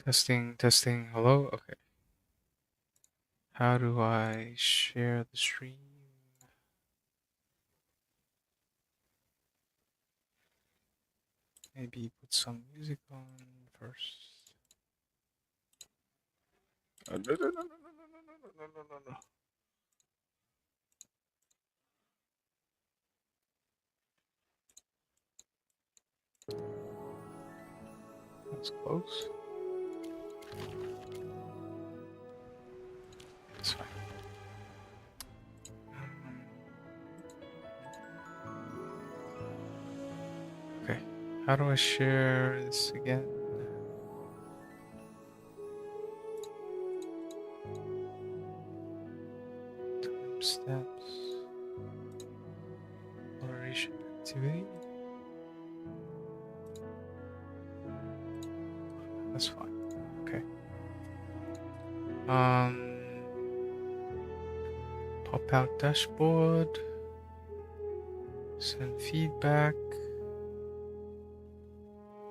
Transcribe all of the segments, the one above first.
Testing, testing. Hello? Okay. How do I share the stream? Maybe put some music on first. No, no, no, no, no, no, no, no, no, no. That's close. That's fine. Okay. How do I share this again? Timestamps. Moderation activity. That's fine. Okay. Pop out dashboard. Send feedback.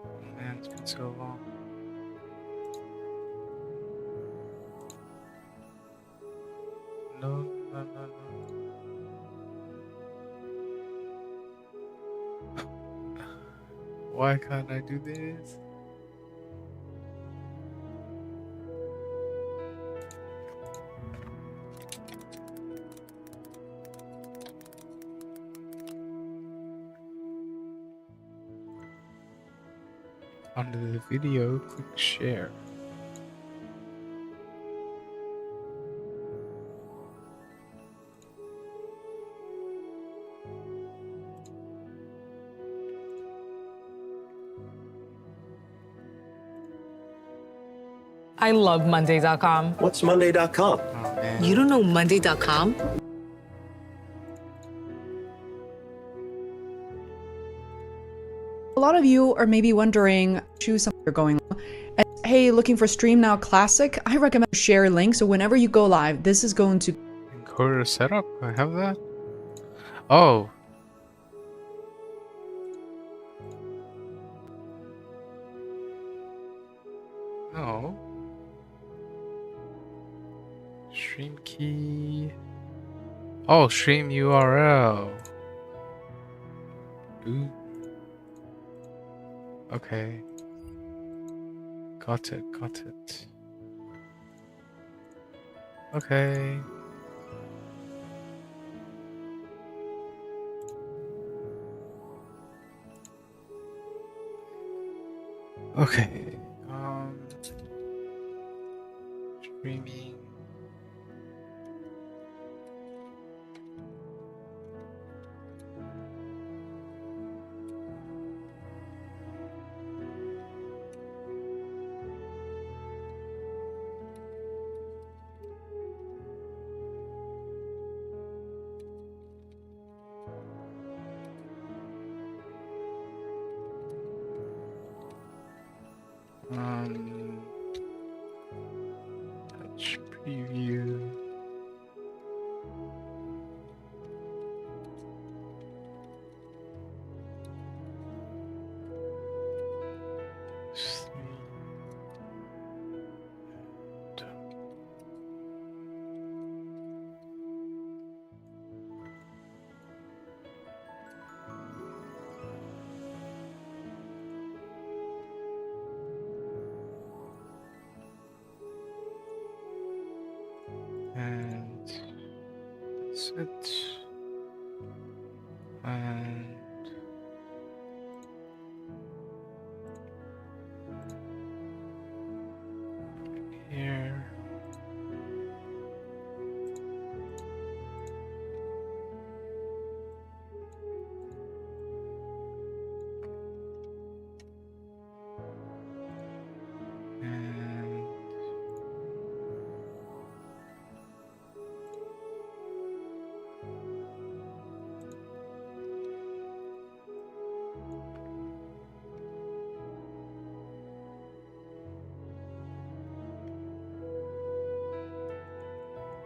Oh man, it's been so long. No, no, no, no. Why can't I do this? Under the video, click share. I love Monday.com. What's Monday.com? Oh man. You don't know Monday.com? A lot of you are maybe wondering, choose something you're going on. And, hey, looking for Stream Now Classic? I recommend share link, so whenever you go live, this is going to... Encoder setup? I have that? Oh. No. Stream key. Oh, stream URL. Ooh. Okay. Got it, got it. Okay. Okay. Streaming. Touch preview. And that's it. And here. And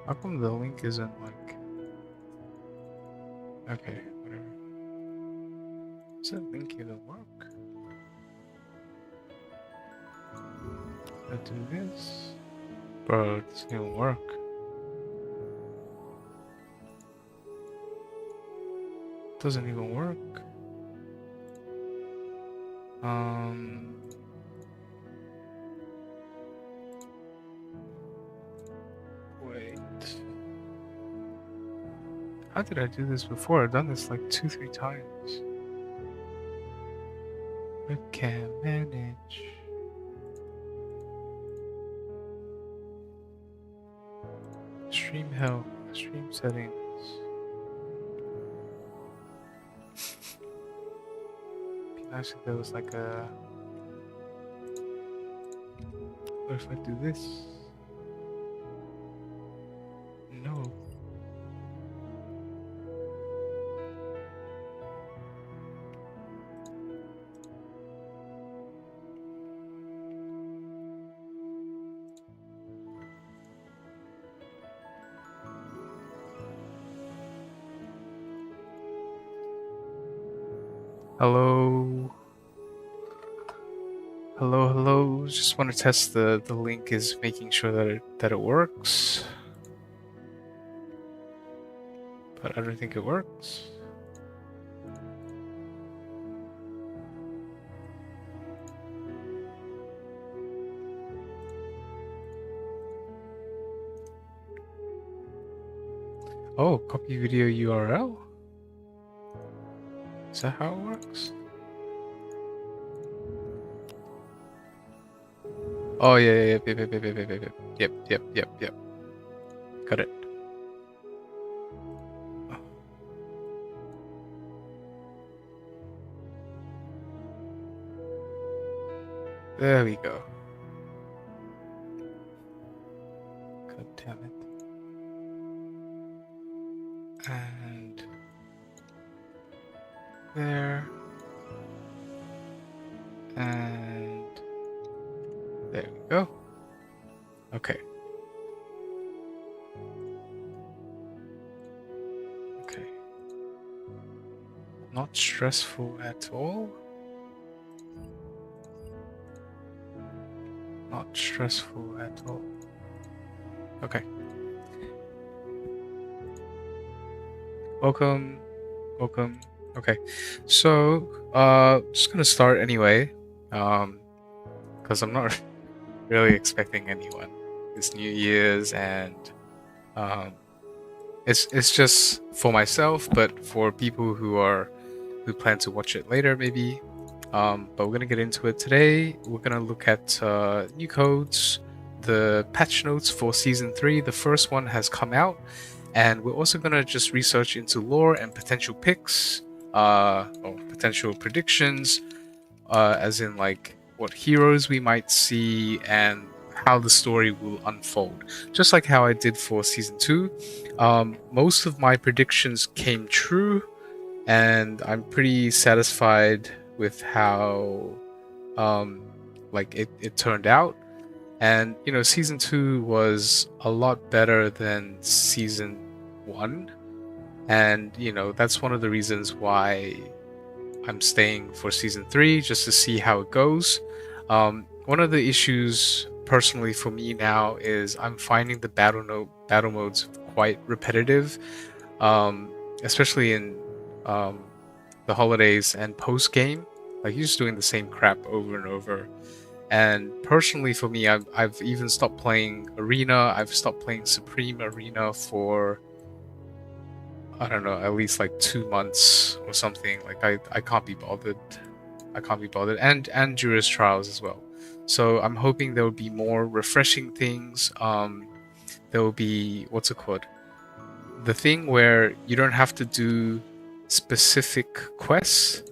how come the link isn't like... Okay, whatever. Does that link even work? I do this? Bro, this doesn't even work. Doesn't even work. Wait. How did I do this before? I've done this like 2-3 times. Webcam manage. Stream health, stream settings. Be nice if there was like a. What if I do this? No. Hello. Hello, hello. Just want to test the link is making sure that it works. But I don't think it works. Oh, copy video URL? Is that how it works? Oh yeah, yep. Got it. There we go. God damn it. And there. And there we go. Okay. Okay. Not stressful at all. Not stressful at all. Okay. Welcome. Okay. So, just gonna start anyway. Because I'm not really expecting anyone. It's New Year's and it's just for myself, but for people who plan to watch it later maybe. But we're gonna get into it today. We're gonna look at new codes, the patch notes for season 3. The first one has come out, and we're also gonna just research into lore and potential picks, or potential predictions, as in like what heroes we might see and how the story will unfold. Just like how I did for season 2. Most of my predictions came true, and I'm pretty satisfied with how it turned out. And you know, season 2 was a lot better than season 1, and you know, that's one of the reasons why I'm staying for season 3, just to see how it goes. One of the issues personally for me now is I'm finding the battle modes quite repetitive, especially in the holidays and post game. Like, you're just doing the same crap over and over. And personally for me, I've even stopped playing Arena. I've stopped playing Supreme Arena for, I don't know, at least like 2 months or something. Like, I can't be bothered. And Juris Trials as well. So I'm hoping there will be more refreshing things. There will be, what's it called? The thing where you don't have to do specific quests.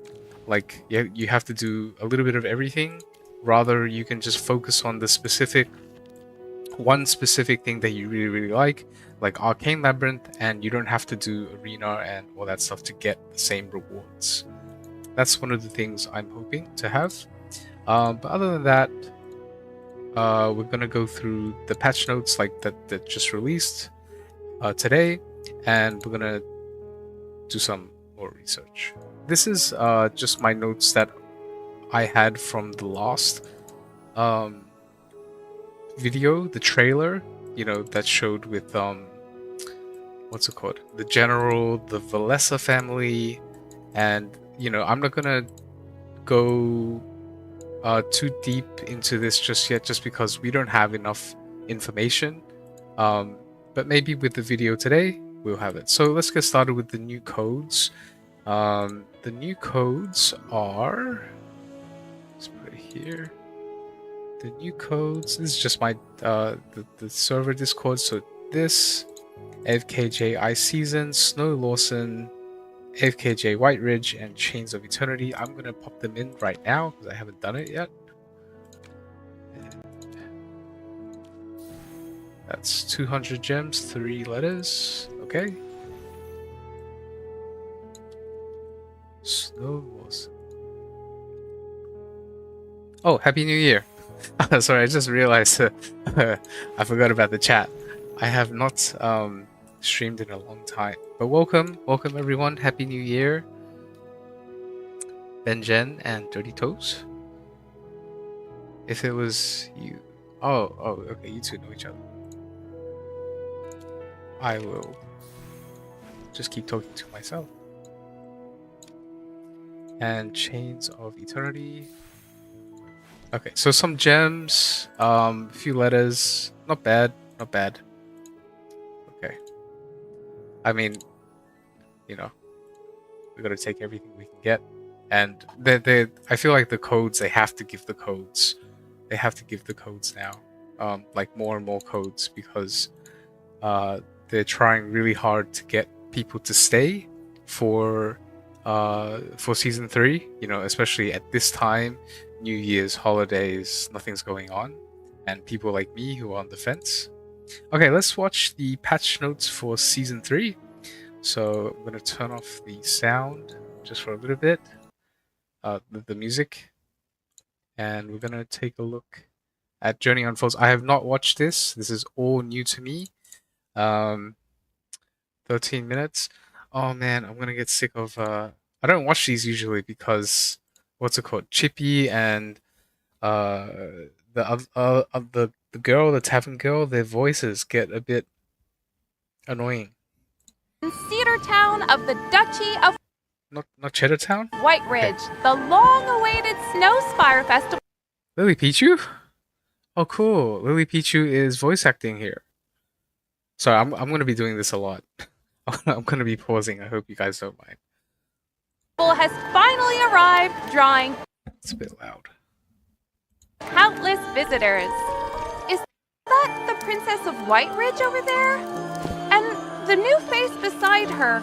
Like, you have to do a little bit of everything. Rather, you can just focus on the one specific thing that you really, really like Arcane Labyrinth, and you don't have to do Arena and all that stuff to get the same rewards. That's one of the things I'm hoping to have. But other than that, we're gonna go through the patch notes like that just released today, and we're gonna do some more research. This is just my notes that I had from the last video, the trailer, that showed with what's it called? The General, the Valessa family, and I'm not gonna go too deep into this just yet, just because we don't have enough information. But maybe with the video today, we'll have it. So let's get started with the new codes. The new codes are, let's put it here. The new codes, this is just my the server Discord. So this AFKJ Ice Season, Snow Lawson, AFKJ White Ridge, and Chains of Eternity. I'm gonna pop them in right now because I haven't done it yet. And that's 200 gems, 3 letters. Okay. Snow Lawson. Oh, Happy New Year! Sorry, I just realized I forgot about the chat. I have not streamed in a long time. But welcome everyone. Happy New Year. Benjen and Dirty Toes. If it was you. Oh, okay, you two know each other. I will just keep talking to myself. And Chains of Eternity. Okay, so some gems, a few letters. Not bad, not bad. Okay. I mean, we gotta take everything we can get. And I feel like the codes, they have to give the codes. They have to give the codes now. Like more and more codes, because they're trying really hard to get people to stay for season 3, especially at this time, New Year's, holidays, nothing's going on, and people like me who are on the fence. Okay, let's watch the patch notes for season 3. So I'm going to turn off the sound just for a little bit, the music, and we're going to take a look at Journey Unfolds. I have not watched this. This is all new to me. 13 minutes. Oh man, I'm going to get sick of... I don't watch these usually because... What's it called? Chippy and the girl, the tavern girl, their voices get a bit annoying. Cedar Town of the Duchy of Not Cheddar Town? White Ridge, the long-awaited Snow Spire Festival. Lily Pichu? Oh cool. Lily Pichu is voice acting here. Sorry, I'm gonna be doing this a lot. I'm gonna be pausing. I hope you guys don't mind. Has finally arrived, drawing It's a bit loud. countless visitors. Is that the Princess of White Ridge over there? And the new face beside her,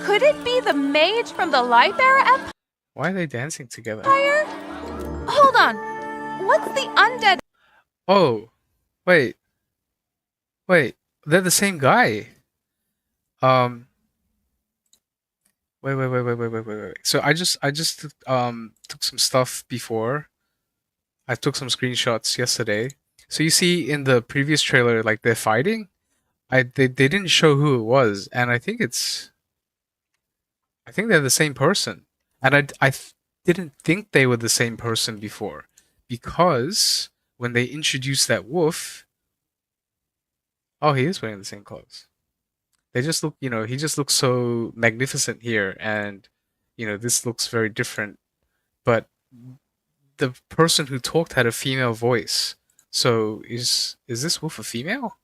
could it be the mage from the Lightbearer Empire? Why are they dancing together? Hold on. What's the undead? Oh, wait, they're the same guy. Wait. So I just took some stuff before. I took some screenshots yesterday. So you see in the previous trailer, like they're fighting. They didn't show who it was, and I think they're the same person. And I didn't think they were the same person before, because when they introduced that wolf, oh, he is wearing the same clothes. They just look, he just looks so magnificent here, and this looks very different. But the person who talked had a female voice. So is this wolf a female?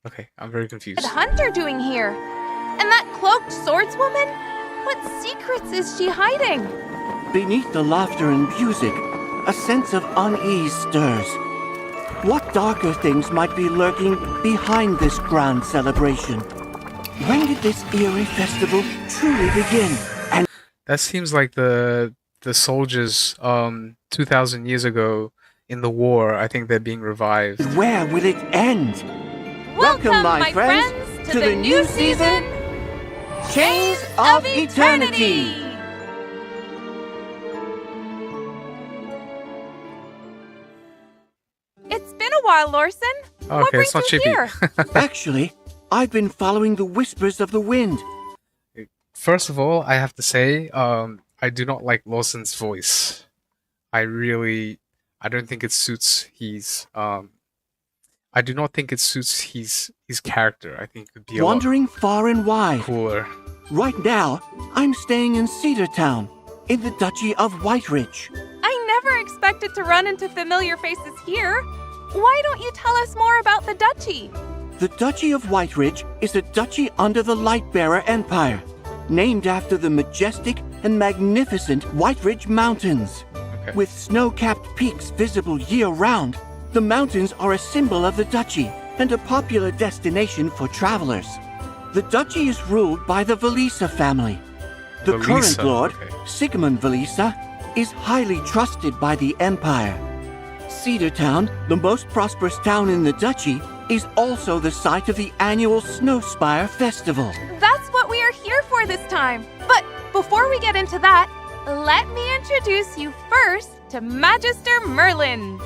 Okay, I'm very confused. Hunter doing here? And that cloaked swordswoman? What secrets is she hiding? Beneath the laughter and music, a sense of unease stirs. What darker things might be lurking behind this grand celebration? When did this eerie festival truly begin? And that seems like the soldiers 2,000 years ago in the war. I think they're being revived. where will it end? Welcome, my friends, to the new season, Chains of Eternity! It's been a while, Lorson. Oh, What okay, it's brings not you Chippy. here? Actually, I've been following the whispers of the wind. First of all, I have to say, I do not like Lawson's voice. I don't think it suits his I do not think it suits his character. I think it would be a lot Wandering far and wide. cooler. Right now, I'm staying in Cedar Town, in the Duchy of Whiteridge. I never expected to run into familiar faces here. Why don't you tell us more about the duchy? The Duchy of Whiteridge is a duchy under the Lightbearer Empire, named after the majestic and magnificent Whiteridge Mountains. Okay. With snow-capped peaks visible year-round, the mountains are a symbol of the duchy and a popular destination for travelers. The duchy is ruled by the Velisa family. The current Velisa, lord, okay. Sigmund Velisa, is highly trusted by the empire. Cedar Town, the most prosperous town in the duchy, is also the site of the annual Snowspire Festival. That's what we are here for this time. But before we get into that, let me introduce you first to Magister Merlin.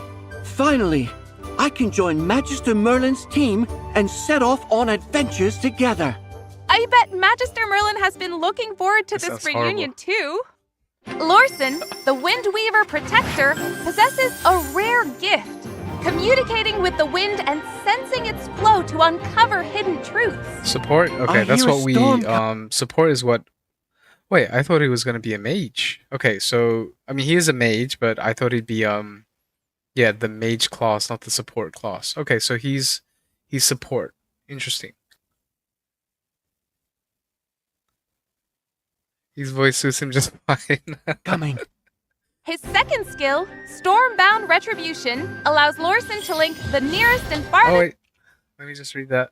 Finally, I can join Magister Merlin's team and set off on adventures together. I bet Magister Merlin has been looking forward to That this sounds reunion too. Lorson, the Windweaver Protector, possesses a rare gift, communicating with the wind and sensing its flow to uncover hidden truths. Support? Okay, I that's hear a what we storm support is what. Wait, I thought he was gonna be a mage. Okay, so I mean he is a mage, but I thought he'd be yeah, the mage class, not the support class. Okay, so he's support. Interesting. His voice suits him just fine. Coming. His second skill, Stormbound Retribution, allows Lorson to link the nearest and farthest. Oh wait, let me just read that.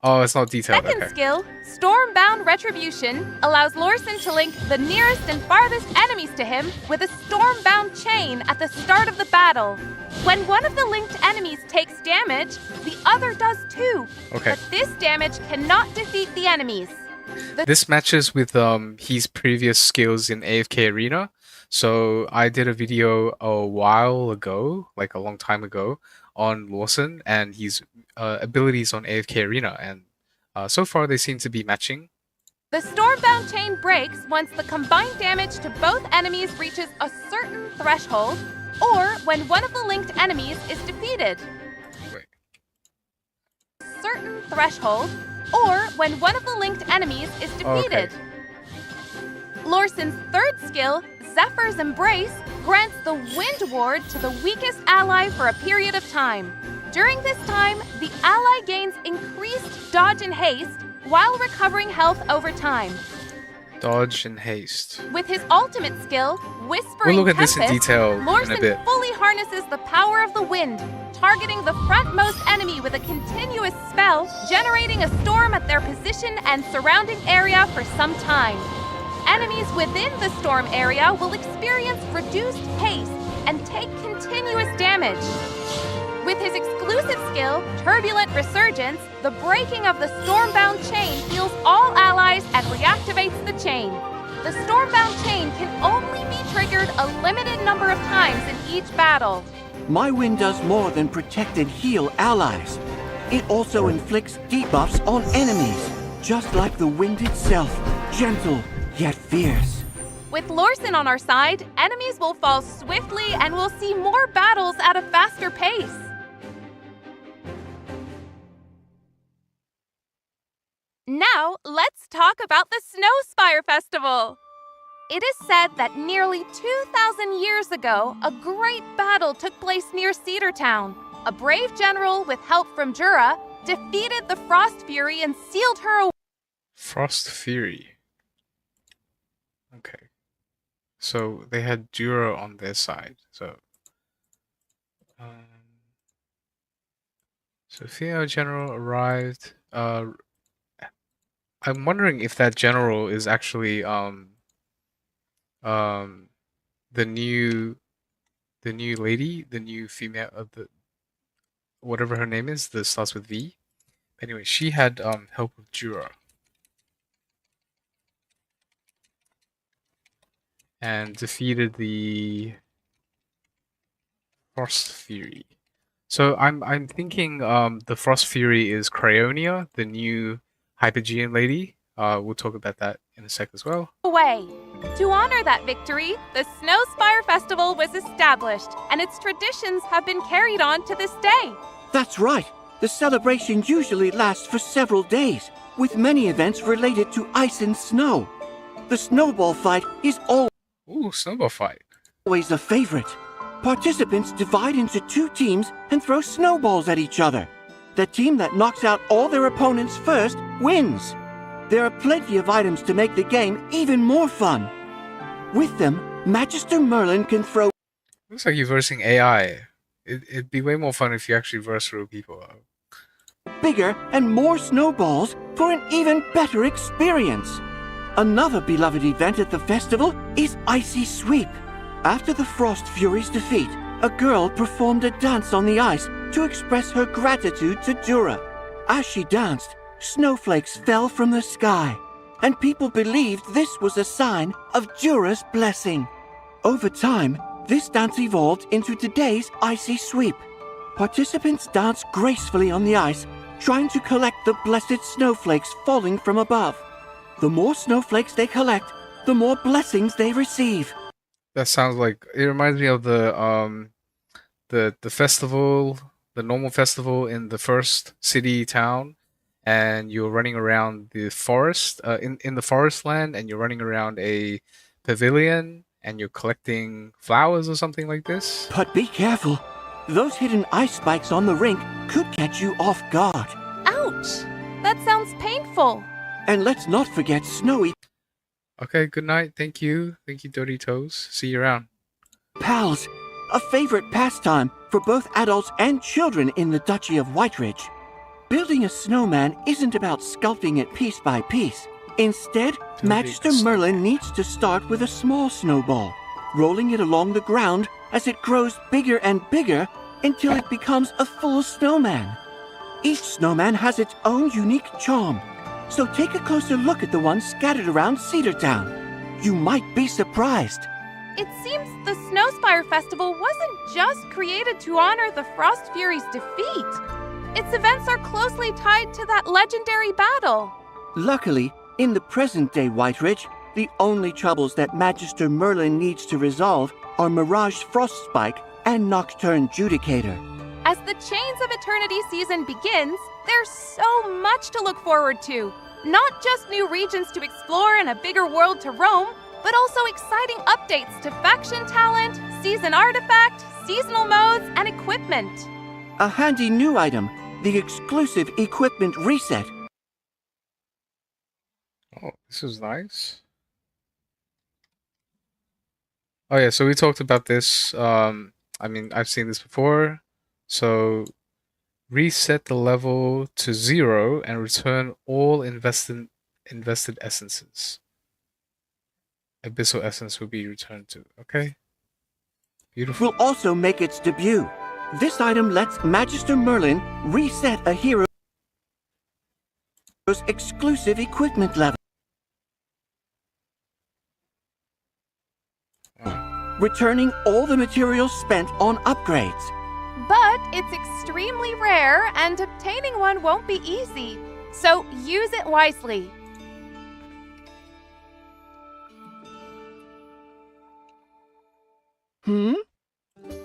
Oh, it's not detailed. Second Okay. skill, Stormbound Retribution, allows Lorson to link the nearest and farthest enemies to him with a Stormbound chain at the start of the battle. When one of the linked enemies takes damage, the other does too. Okay. But this damage cannot defeat the enemies. This matches with his previous skills in AFK Arena. So I did a video a while ago, like a long time ago, on Lawson and his abilities on AFK Arena, and so far they seem to be matching. The Stormbound chain breaks once the combined damage to both enemies reaches a certain threshold, or when one of the linked enemies is defeated. Wait. Certain threshold, or when one of the linked enemies is defeated. Lorson's third skill, Zephyr's Embrace, grants the Wind Ward to the weakest ally for a period of time. During this time, the ally gains increased dodge and haste while recovering health over time. Dodge and haste. With his ultimate skill, Whispering We'll look at this in Tempest, detail in a Lorson bit. fully harnesses the power of the wind, targeting the frontmost enemy with a continuous spell, generating a storm at their position and surrounding area for some time. Enemies within the storm area will experience reduced haste and take continuous damage. With his exclusive skill, Turbulent Resurgence, the breaking of the Stormbound chain heals all allies and reactivates the chain. The Stormbound chain can only be triggered a limited number of times in each battle. My wind does more than protect and heal allies. It also inflicts debuffs on enemies, just like the wind itself, gentle yet fierce. With Lorson on our side, enemies will fall swiftly and we'll see more battles at a faster pace. Now, let's talk about the Snowspire Festival. It is said that nearly 2,000 years ago, a great battle took place near Cedar Town. A brave general, with help from Jura, defeated the Frost Fury and sealed her away. Frost Fury. Okay. So they had Jura on their side. So female general arrived. I'm wondering if that general is actually the new lady, the new female of the whatever her name is, that starts with V. Anyway, she had help of Jura. And defeated the Frost Fury. So I'm thinking the Frost Fury is Cryonia, the new Hypogean lady. We'll talk about that in a sec as well. To honor that victory, the Snowspire Festival was established, and its traditions have been carried on to this day. That's right. The celebration usually lasts for several days, with many events related to ice and snow. The snowball fight is Ooh, snowball fight. always a favorite. Participants divide into 2 teams and throw snowballs at each other. The team that knocks out all their opponents first wins. There are plenty of items to make the game even more fun. With them, Magister Merlin can throw Looks like you're versing AI. It'd be way more fun if you actually verse real people. bigger and more snowballs for an even better experience. Another beloved event at the festival is Icy Sweep. After the Frost Fury's defeat, a girl performed a dance on the ice to express her gratitude to Jura. As she danced, snowflakes fell from the sky, and people believed this was a sign of Jura's blessing. Over time, this dance evolved into today's Icy Sweep. Participants dance gracefully on the ice, trying to collect the blessed snowflakes falling from above. The more snowflakes they collect, the more blessings they receive. That sounds like it reminds me of the festival, the normal festival in the first city town, and you're running around the forest, in the forest land, and you're running around a pavilion, and you're collecting flowers or something like this. But be careful. Those hidden ice spikes on the rink could catch you off guard. Ouch! That sounds painful. And let's not forget Snowy Okay, good night. Thank you, Dirty Toes. See you around. Pals, a favorite pastime for both adults and children in the Duchy of Whiteridge. Building a snowman isn't about sculpting it piece by piece. Instead, Magister Merlin needs to start with a small snowball, rolling it along the ground as it grows bigger and bigger until it becomes a full snowman. Each snowman has its own unique charm, so take a closer look at the ones scattered around Cedartown. You might be surprised. It seems the Snowspire Festival wasn't just created to honor the Frost Fury's defeat. Its events are closely tied to that legendary battle. Luckily, in the present-day Whiteridge, the only troubles that Magister Merlin needs to resolve are Mirage Frostspike and Nocturne Judicator. As the Chains of Eternity season begins, there's so much to look forward to. Not just new regions to explore and a bigger world to roam, but also exciting updates to faction talent, season artifact, seasonal modes, and equipment. A handy new item, the exclusive Equipment Reset. Oh, this is nice. Oh yeah, so we talked about this. I mean, I've seen this before. So reset the level to 0 and return all invested essences. Abyssal essence will be returned to. Okay. Beautiful. Will also make its debut. This item lets Magister Merlin reset a hero's exclusive equipment level, returning all the materials spent on upgrades. But it's extremely rare, and obtaining one won't be easy. So use it wisely.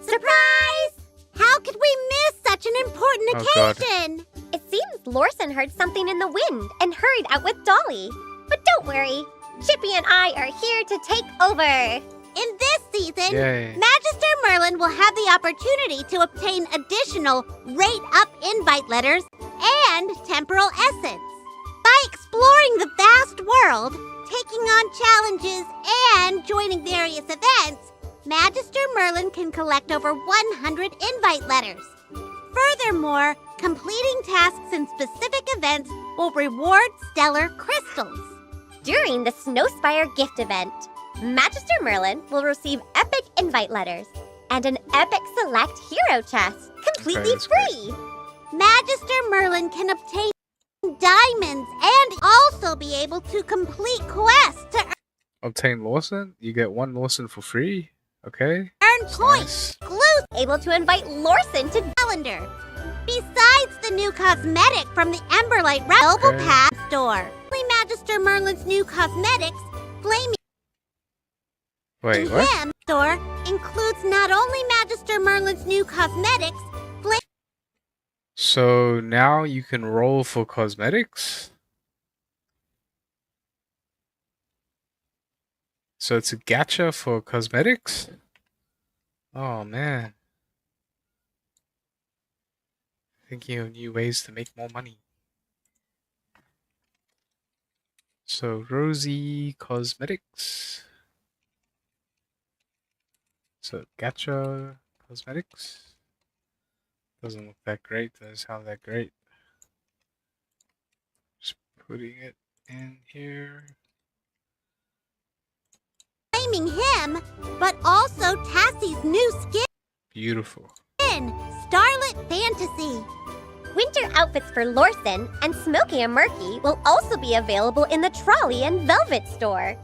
Surprise! How could we miss such an important Oh, God. occasion? It seems Lorson heard something in the wind and hurried out with Dolly. But don't worry, Chippy and I are here to take over. In this season, Yay. Magister Merlin will have the opportunity to obtain additional rate-up invite letters and temporal essence. By exploring the vast world, taking on challenges, and joining various events, Magister Merlin can collect over 100 invite letters. Furthermore, completing tasks in specific events will reward stellar crystals. During the Snowspire gift event, Magister Merlin will receive epic invite letters and an epic select hero chest, completely that's great. free. Magister Merlin can obtain diamonds and also be able to complete quests to Obtain Lawson? You get 1 Lawson for free? Okay. earn points. Nice. Glue able to invite Lorson to calendar. Besides the new cosmetic from the Emberlight Rebel Okay. Pass store, Magister Merlin's new cosmetics, Flaming Wait, what? Him store includes not only Magister Merlin's new cosmetics, So now you can roll for cosmetics. So it's a gacha for cosmetics? Oh man. Thinking of new ways to make more money. So Rosie Cosmetics. So gacha cosmetics. Doesn't look that great, doesn't sound that great. Just putting it in here. Blaming him, but also Tassie's new Beautiful. skin, Starlit Fantasy. Winter outfits for Lorson and Smokey and Murky will also be available in the Trolley and Velvet store.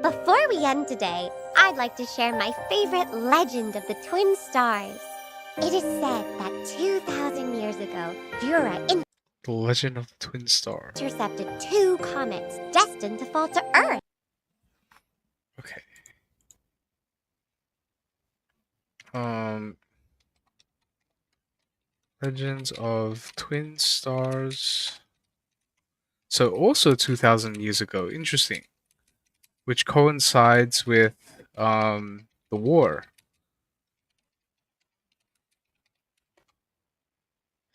Before we end today, I'd like to share my favorite legend of the Twin Stars. It is said that 2,000 years ago, Jura The Legend of the Twin Star. intercepted 2 comets destined to fall to Earth. Okay. Legends of Twin Stars. So also 2,000 years ago. Interesting. Which coincides with the war.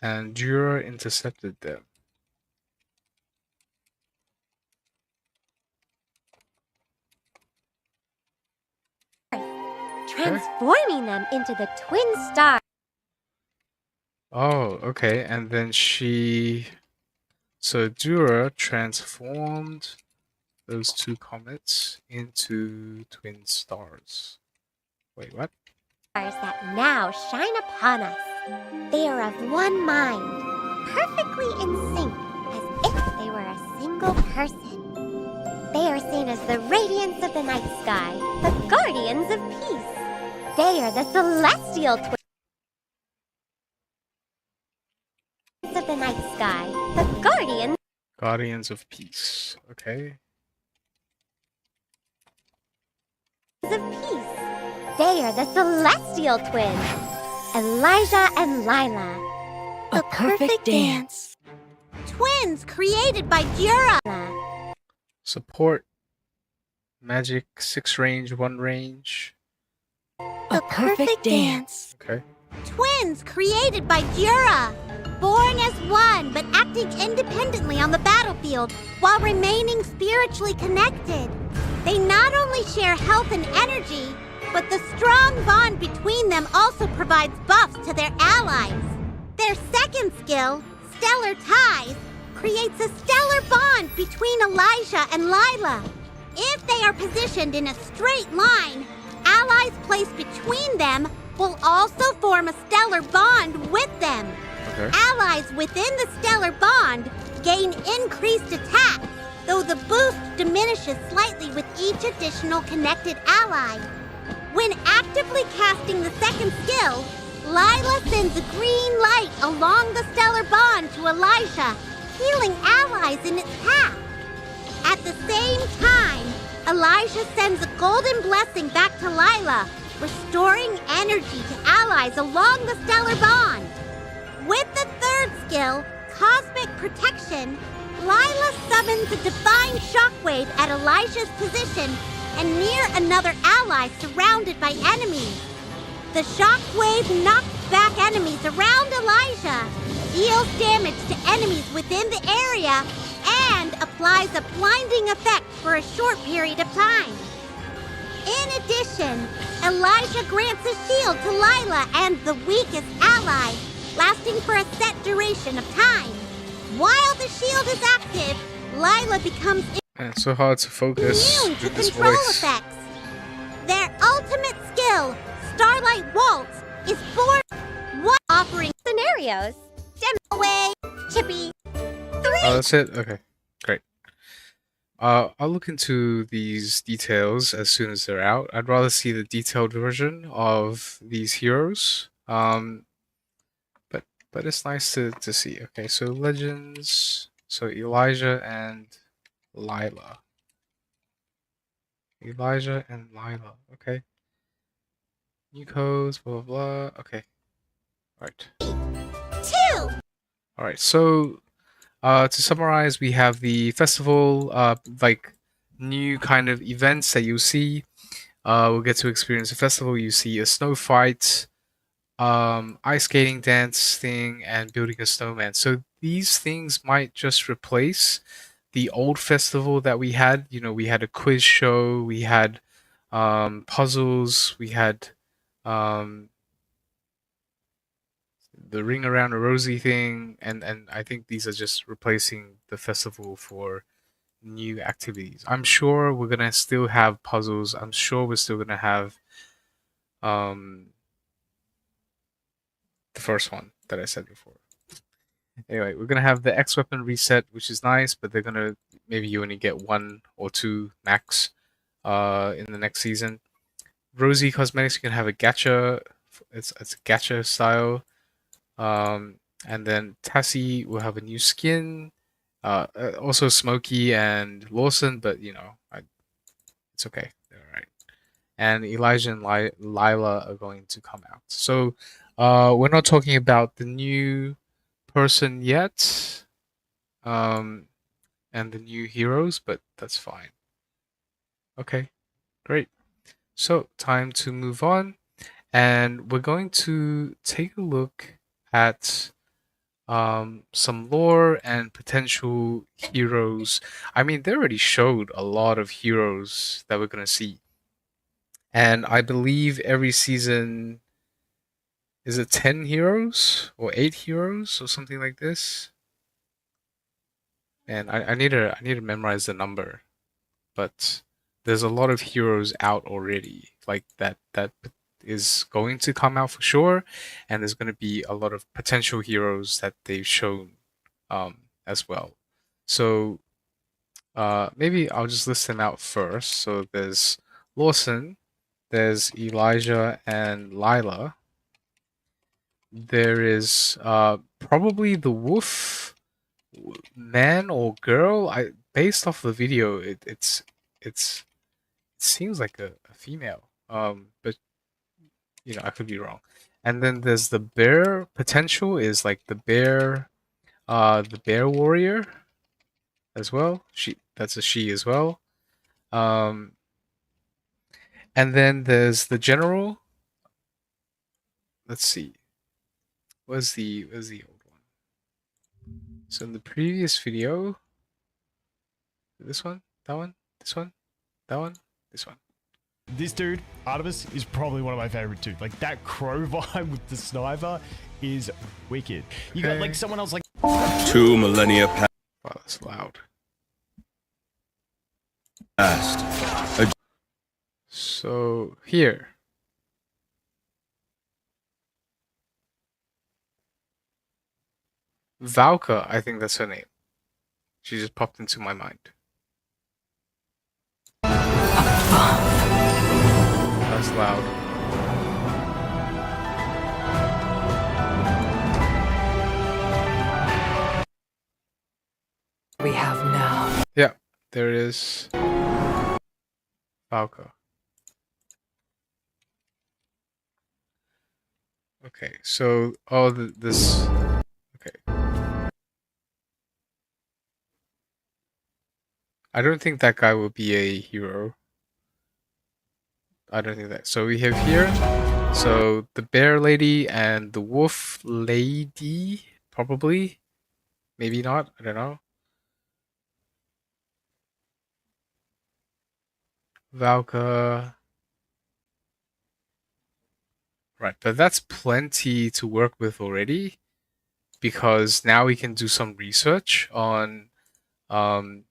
And Jura intercepted them. Transforming them into the Twin Stars. Oh, okay. And then so Jura transformed those 2 comets into twin stars. Wait, what? That now shine upon us. They are of one mind, perfectly in sync, as if they were a single person. They are seen as the radiance of the night sky, the guardians of peace. They are the celestial twins of the night sky, the Guardians of Peace. Okay. of peace. They are the celestial twins, Elijah and Lila. A perfect dance. Twins created by Jura. Support. Magic 6 range, 1 range. A perfect dance. Okay. Twins created by Jura. Born as one, but acting independently on the battlefield while remaining spiritually connected. They not only share health and energy, but the strong bond between them also provides buffs to their allies. Their second skill, Stellar Ties, creates a stellar bond between Elijah and Lila. If they are positioned in a straight line, allies placed between them will also form a stellar bond with them. Okay. Allies within the stellar bond gain increased attack, though the boost diminishes slightly with each additional connected ally. When actively casting the second skill, Lila sends a green light along the stellar bond to Elijah, healing allies in its path. At the same time, Elijah sends a golden blessing back to Lila, restoring energy to allies along the stellar bond. With the third skill, Cosmic Protection, Lila summons a divine shockwave at Elijah's position and near another ally surrounded by enemies. The shockwave knocks back enemies around Elijah, deals damage to enemies within the area, and applies a blinding effect for a short period of time. In addition, Elijah grants a shield to Lila and the weakest ally, lasting for a set duration of time. While the shield is active, Lila becomes Man, it's so hard to focus immune to with this control voice. effects. Their ultimate skill, Starlight Waltz, is born offering Scenarios. demo away, Chippy. Oh, that's it? Okay, great. I'll look into these details as soon as they're out. I'd rather see the detailed version of these heroes. But it's nice to see. Okay, so legends. So Elijah and Lila. Elijah and Lila. Okay. New codes, blah blah blah. Okay. Right. 2. All right. So, to summarize, we have the festival, like new kind of events that you'll see. We'll get to experience the festival. You see a snow fight, ice skating dance thing, and building a snowman. So these things might just replace the old festival that we had. You know, we had a quiz show, we had puzzles, we had um, the ring around a rosy thing, and I think these are just replacing the festival for new activities. I'm sure we're gonna still have puzzles. I'm sure we're still gonna have um, the first one that I said before. Anyway, we're gonna have the X weapon reset, which is nice, but they're gonna maybe you only get 1 or 2 max in the next season. Rosy Cosmetics, you can have a gacha. It's a gacha style. And then Tassie will have a new skin. Also Smokey and Lawson, but you know, it's okay. They're all right. And Elijah and Lila are going to come out. So we're not talking about the new person yet, and the new heroes, but that's fine. Okay, great. So time to move on, and we're going to take a look at some lore and potential heroes. I mean, they already showed a lot of heroes that we're gonna see, and I believe every season is it 10 heroes or 8 heroes or something like this. And I need to memorize the number, but there's a lot of heroes out already, like that is going to come out for sure, and there's going to be a lot of potential heroes that they've shown as well. So maybe I'll just list them out first. So there's Lawson, there's Elijah and Lila. There is probably the wolf man or girl. I based off the video, it seems like a female. But you know, I could be wrong. And then there's the bear. Potential is like the bear warrior as well. That's a she as well. And then there's the general. Let's see. Where's the old one? So in the previous video, this one, that one, this one, that one, this one. This dude, Artemis, is probably one of my favorite too. Like that crow vibe with the sniper is wicked. You got like someone else like 2 millennia Wow, that's loud. past. So here. Valka, I think that's her name. She just popped into my mind. That's loud. We have now. Yeah, there it is. Valka. Okay, so this. Okay. I don't think that guy will be a hero. I don't think that. So we have here. So the bear lady and the wolf lady, probably. Maybe not. I don't know. Valka. Right, but that's plenty to work with already, because now we can do some research on the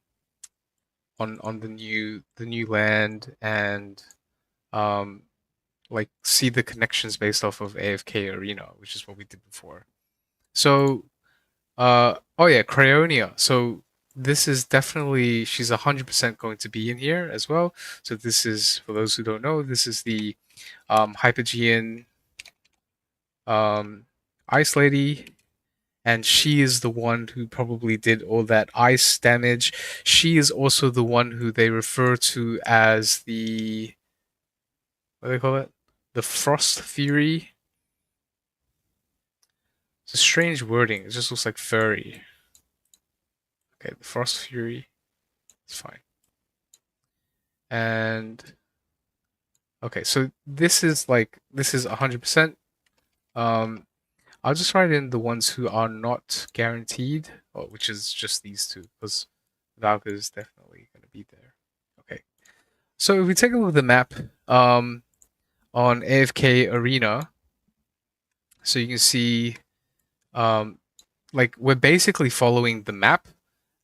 new land and like see the connections based off of AFK Arena, which is what we did before. So oh yeah, Crayonia. So this is definitely, she's 100% going to be in here as well. So this is, for those who don't know, this is the Hypogean Ice Lady, and she is the one who probably did all that ice damage. She is also the one who they refer to as the, what do they call it? the Frost Fury. It's a strange wording. It just looks like furry. Okay, the Frost Fury. It's fine. And okay, so this is 100%. I'll just write in the ones who are not guaranteed, which is just these two, because Valka is definitely going to be there. Okay, so if we take a look at the map on AFK Arena, so you can see like we're basically following the map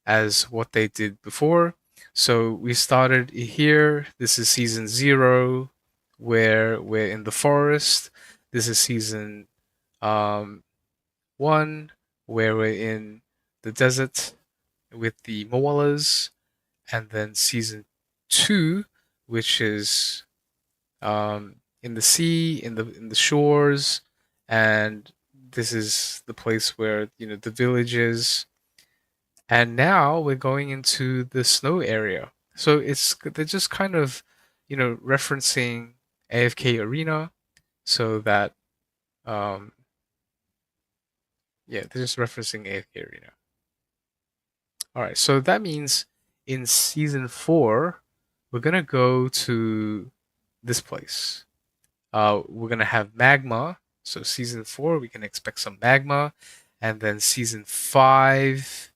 as what they did before. So we started here. This is season 0, where we're in the forest. This is season 1, where we're in the desert with the Moalas, and then season 2, which is in the sea, in the shores, and this is the place where the village is. And now we're going into the snow area. So they're just kind of referencing AFK Arena, so that yeah, they're just referencing AFK Arena. All right, so that means in season 4 we're gonna go to this place. We're gonna have magma. So season 4 we can expect some magma, and then season 5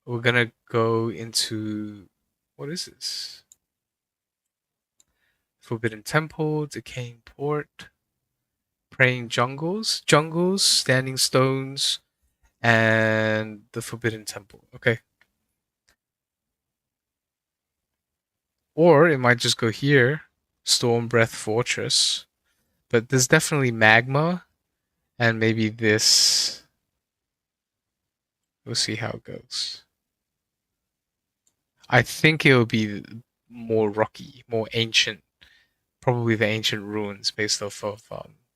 we're gonna go into, what is this? Forbidden Temple, Decaying Port, Praying Jungles, Standing Stones, and the Forbidden Temple. Okay. Or it might just go here, Stormbreath Fortress. But there's definitely magma, and maybe this. We'll see how it goes. I think it will be more rocky, more ancient. Probably the ancient ruins based off of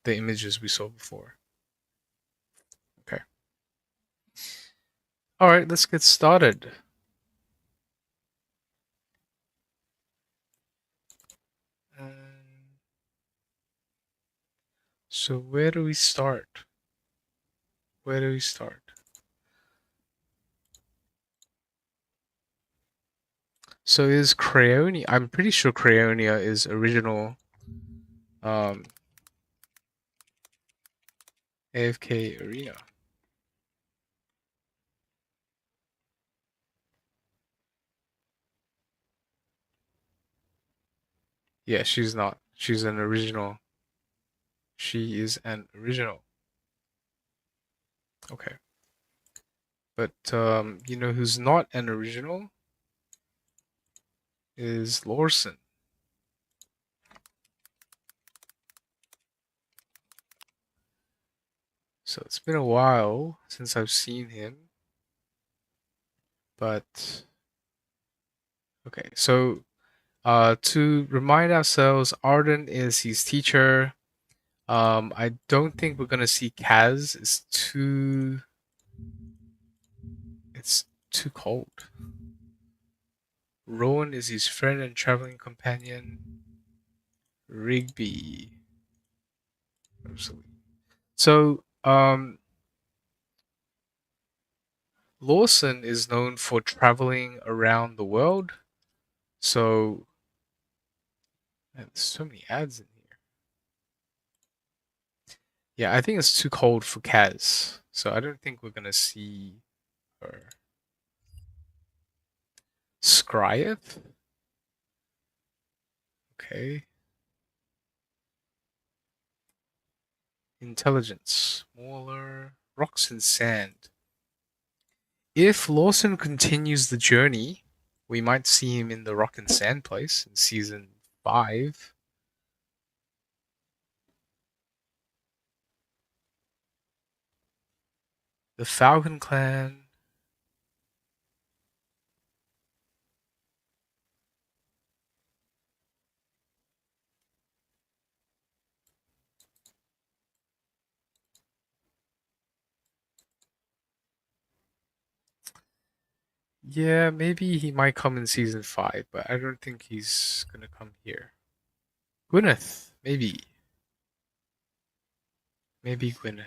the images we saw before. Okay. All right, let's get started. So where do we start? Where do we start? So is Crayonia? I'm pretty sure Crayonia is original AFK Arena. Yeah, she's not. She's an original. She is an original. Okay. But you know who's not an original? Is Lorson. So it's been a while since I've seen him. But okay, so to remind ourselves, Arden is his teacher. I don't think we're gonna see Kaz. It's too cold. Rowan is his friend and traveling companion. Rigby. Absolutely. So, Lawson is known for traveling around the world. So, man, there's so many ads in here. Yeah, I think it's too cold for Kaz. So I don't think we're gonna see her. Skryeth? Okay. Intelligence. Mauler. Rocks and sand. If Lawson continues the journey, we might see him in the rock and sand place in season 5. The Falcon Clan. Yeah, maybe he might come in season 5, but I don't think he's gonna come here. Gwyneth, maybe. Maybe Gwyneth.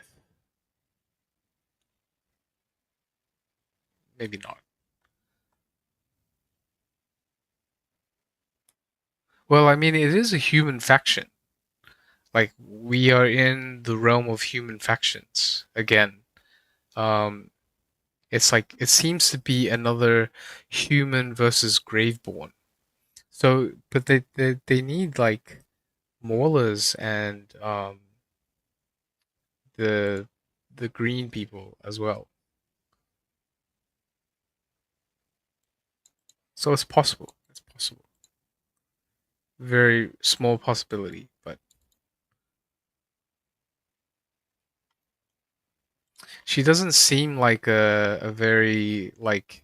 Maybe not. Well, I mean, it is a human faction. Like, we are in the realm of human factions again. Um, it's like it seems to be another human versus Graveborn. So, but they need like Maulers and the the green people as well. So it's possible. It's possible. Very small possibility, but she doesn't seem like a very like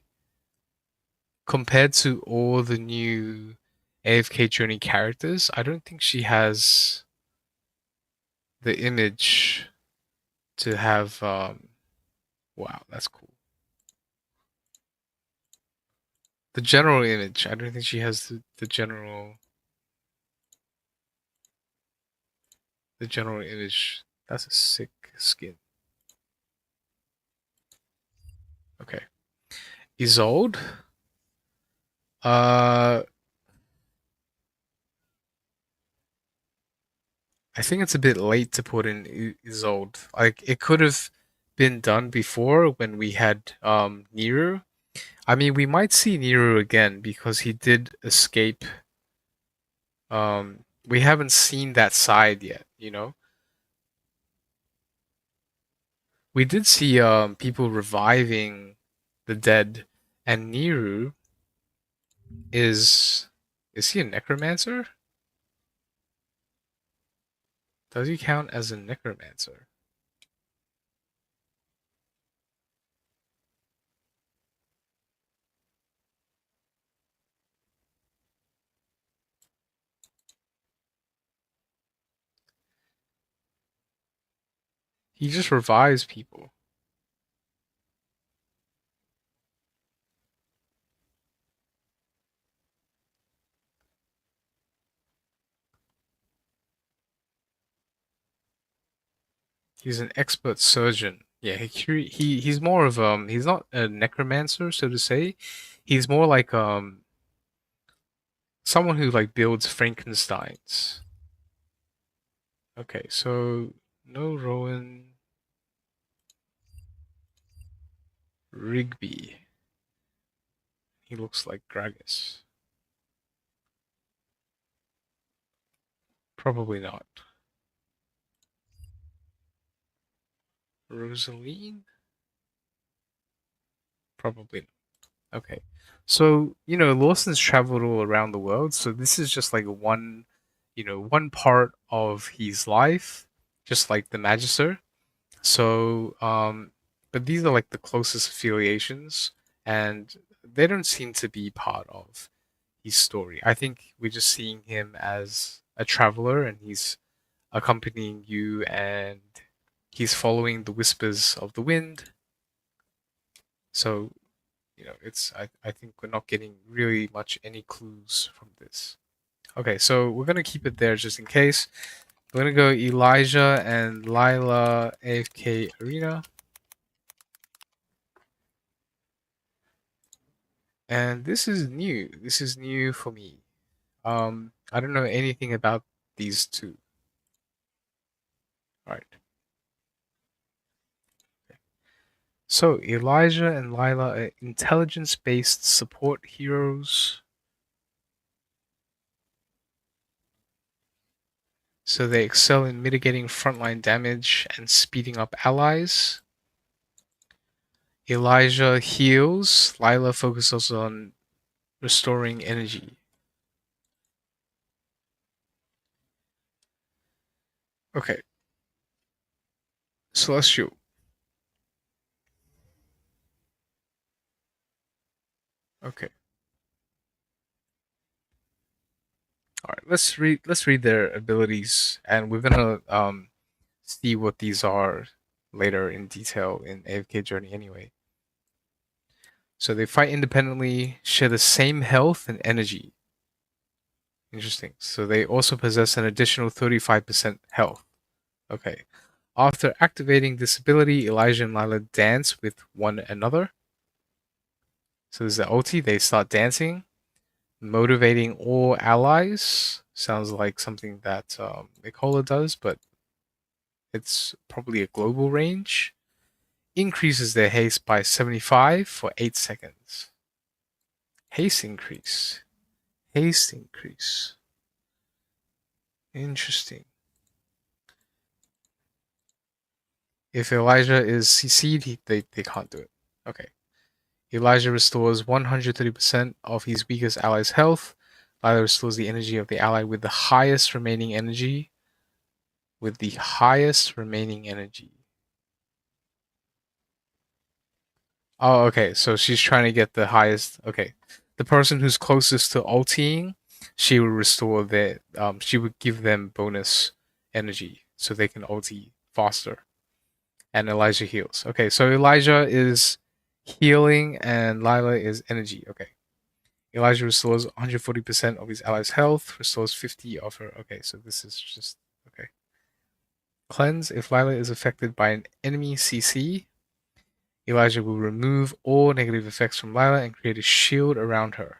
compared to all the new AFK Journey characters, I don't think she has the image to have wow, that's cool. The general image, I don't think she has the general image. That's a sick skin. Okay. Isolde. I think it's a bit late to put in Isolde. Like it could have been done before when we had Nero. I mean, we might see Nero again because he did escape. We haven't seen that side yet, you know? We did see people reviving the dead, and Nero is he a necromancer? Does he count as a necromancer? He just revives people. He's an expert surgeon. Yeah, he's more of he's not a necromancer, so to say. He's more like someone who like builds Frankensteins. Okay, so no Rowan Rigby. He looks like Gragas. Probably not. Rosaline? Probably not. Okay. So, you know, Lawson's traveled all around the world, so this is just like one, you know, one part of his life, just like the Magister. So, but these are like the closest affiliations, and they don't seem to be part of his story. I think we're just seeing him as a traveler, and he's accompanying you, and he's following the whispers of the wind. So, you know, I think we're not getting really much any clues from this. Okay, so we're gonna keep it there just in case. We're gonna go Elijah and Lila AFK Arena. And this is new. This is new for me. I don't know anything about these two. Alright. So Elijah and Lila are intelligence-based support heroes. So they excel in mitigating frontline damage and speeding up allies. Elijah heals. Lila focuses on restoring energy. Okay. Celestial. Okay. All right. Let's read their abilities, and we're gonna see what these are later in detail in AFK Journey anyway. So they fight independently, share the same health and energy. Interesting. So they also possess an additional 35% health. Okay. After activating this ability, Elijah and Lila dance with one another. So this is the ulti. They start dancing, motivating all allies. Sounds like something that Nicola does, but it's probably a global range. Increases their haste by 75 for 8 seconds. Haste increase. Haste increase. Interesting. If Elijah is CC'd, they can't do it. Okay. Elijah restores 130% of his weakest ally's health. Lila restores the energy of the ally with the highest remaining energy. With the highest remaining energy. Oh, okay. So she's trying to get the highest. Okay. The person who's closest to ulting, she will restore their. She would give them bonus energy so they can ulti faster. And Elijah heals. Okay, so Elijah is healing and Lila is energy. Okay. Elijah restores 140% of his ally's health, restores 50 of her. Okay, so this is just okay. Cleanse. If Lila is affected by an enemy CC, Elijah will remove all negative effects from Lila and create a shield around her.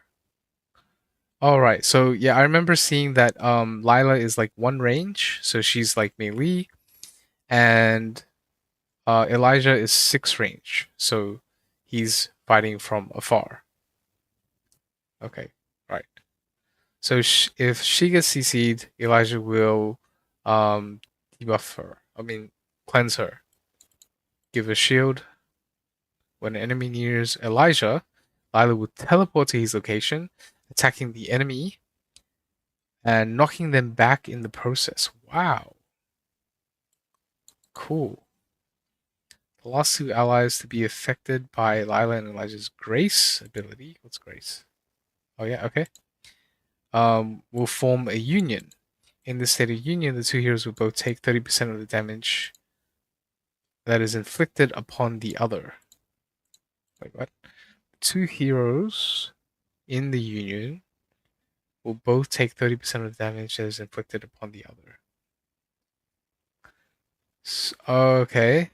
Alright, so yeah, I remember seeing that Lila is like one range, so she's like melee, and Elijah is 6 range, so he's fighting from afar. Okay, right. So if she gets CC'd, Elijah will debuff her. I mean, cleanse her. Give a shield. When an enemy nears Elijah, Lila will teleport to his location, attacking the enemy and knocking them back in the process. Wow. Cool. The last 2 allies to be affected by Lila and Elijah's Grace ability. What's Grace? Oh yeah, okay. Will form a union. In this state of union, the 2 heroes will both take 30% of the damage that is inflicted upon the other. Wait, what? 2 heroes in the union will both take 30% of the damage that is inflicted upon the other. Okay.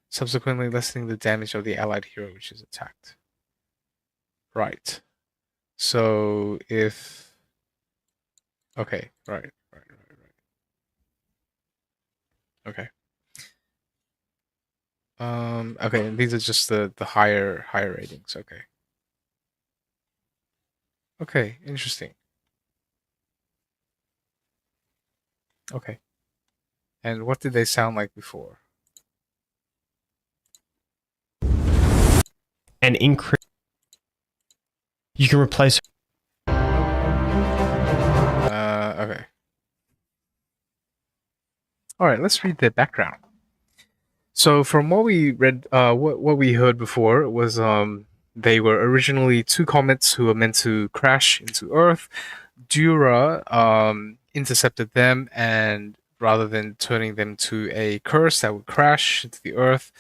Subsequently lessening the damage of the allied hero which is attacked. Right. So if... Okay, right. Okay. Okay, and these are just the higher ratings, okay. Okay, interesting. Okay. And what did they sound like before? And increase. You can replace. Okay. Alright, let's read the background. So from what we read, what we heard before was they were originally 2 comets who were meant to crash into Earth. Dura intercepted them, and rather than turning them to a curse that would crash into the Earth,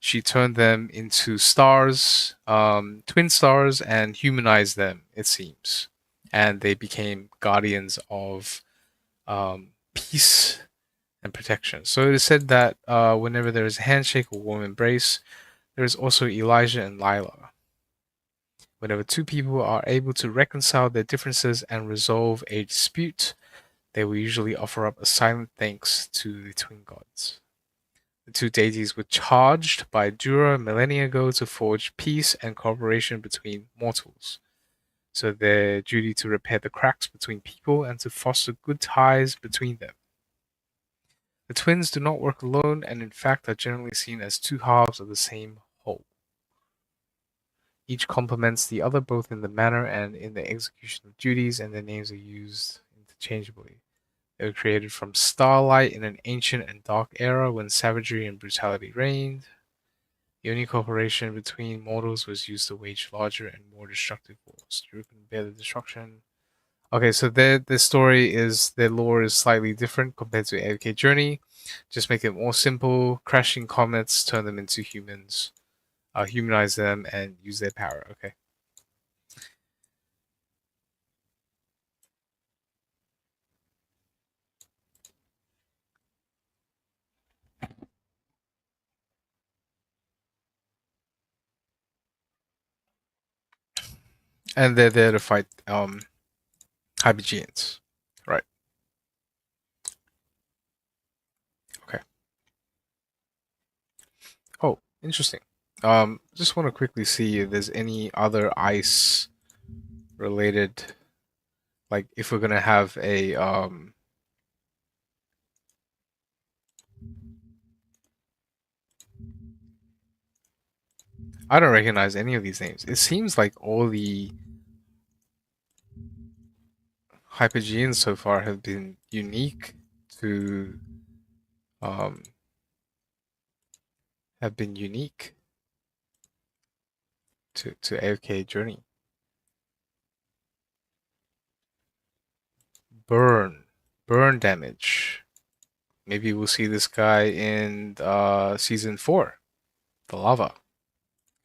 she turned them into stars, twin stars, and humanized them, it seems. And they became guardians of peace and protection. So it is said that whenever there is a handshake or warm embrace, there is also Elijah and Lila. Whenever 2 people are able to reconcile their differences and resolve a dispute, they will usually offer up a silent thanks to the twin gods. The 2 deities were charged by Dura millennia ago to forge peace and cooperation between mortals. So their duty to repair the cracks between people and to foster good ties between them. The twins do not work alone and in fact are generally seen as 2 halves of the same whole. Each complements the other both in the manner and in the execution of duties, and their names are used interchangeably. They were created from starlight in an ancient and dark era when savagery and brutality reigned. The only cooperation between mortals was used to wage larger and more destructive wars. You can bear the destruction. Okay, so their story is, their lore is slightly different compared to AFK Journey. Just make it more simple. Crashing comets, turn them into humans. Humanize them and use their power. Okay. And they're there to fight Hypogeans. Right. Okay. Oh, interesting. Just want to quickly see if there's any other ice related, like if we're gonna have a I don't recognize any of these names. It seems like all the Hypogeans so far have been unique to um to AFK Journey. Burn damage. Maybe we'll see this guy in season 4, the lava.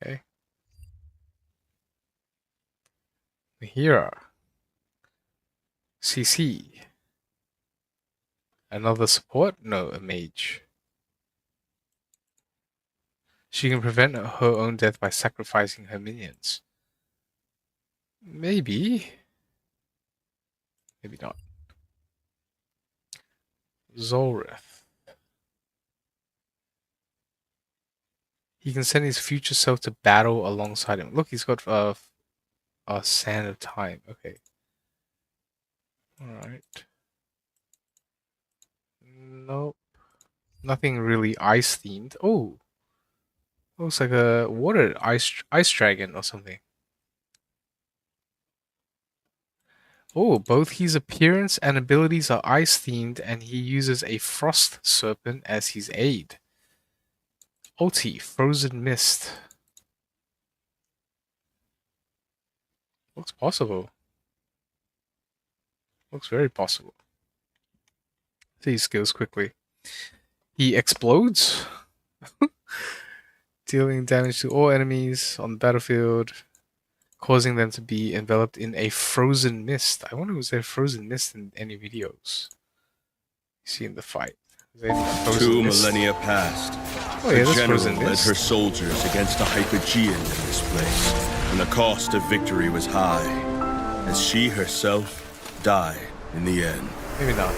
Okay. Here, CC. Another support? No, a mage. She can prevent her own death by sacrificing her minions. Maybe. Maybe not. Zolrith. He can send his future self to battle alongside him. Look, he's got a Sand of Time. Okay. Alright. Nope. Nothing really ice themed. Oh. Looks like a water ice dragon or something. Oh, both his appearance and abilities are ice themed, and he uses a frost serpent as his aid. Ulti, Frozen Mist. Looks possible. Looks very possible. See his skills quickly. He explodes, dealing damage to all enemies on the battlefield, causing them to be enveloped in a frozen mist. I wonder, was there frozen mist in any videos you see in the fight? Is there any frozen 2 mist? millennia passed. Oh yeah, The that's general frozen led mist. her soldiers against a Hypogean in this place, and the cost of victory was high, as she herself died in the end. Maybe not.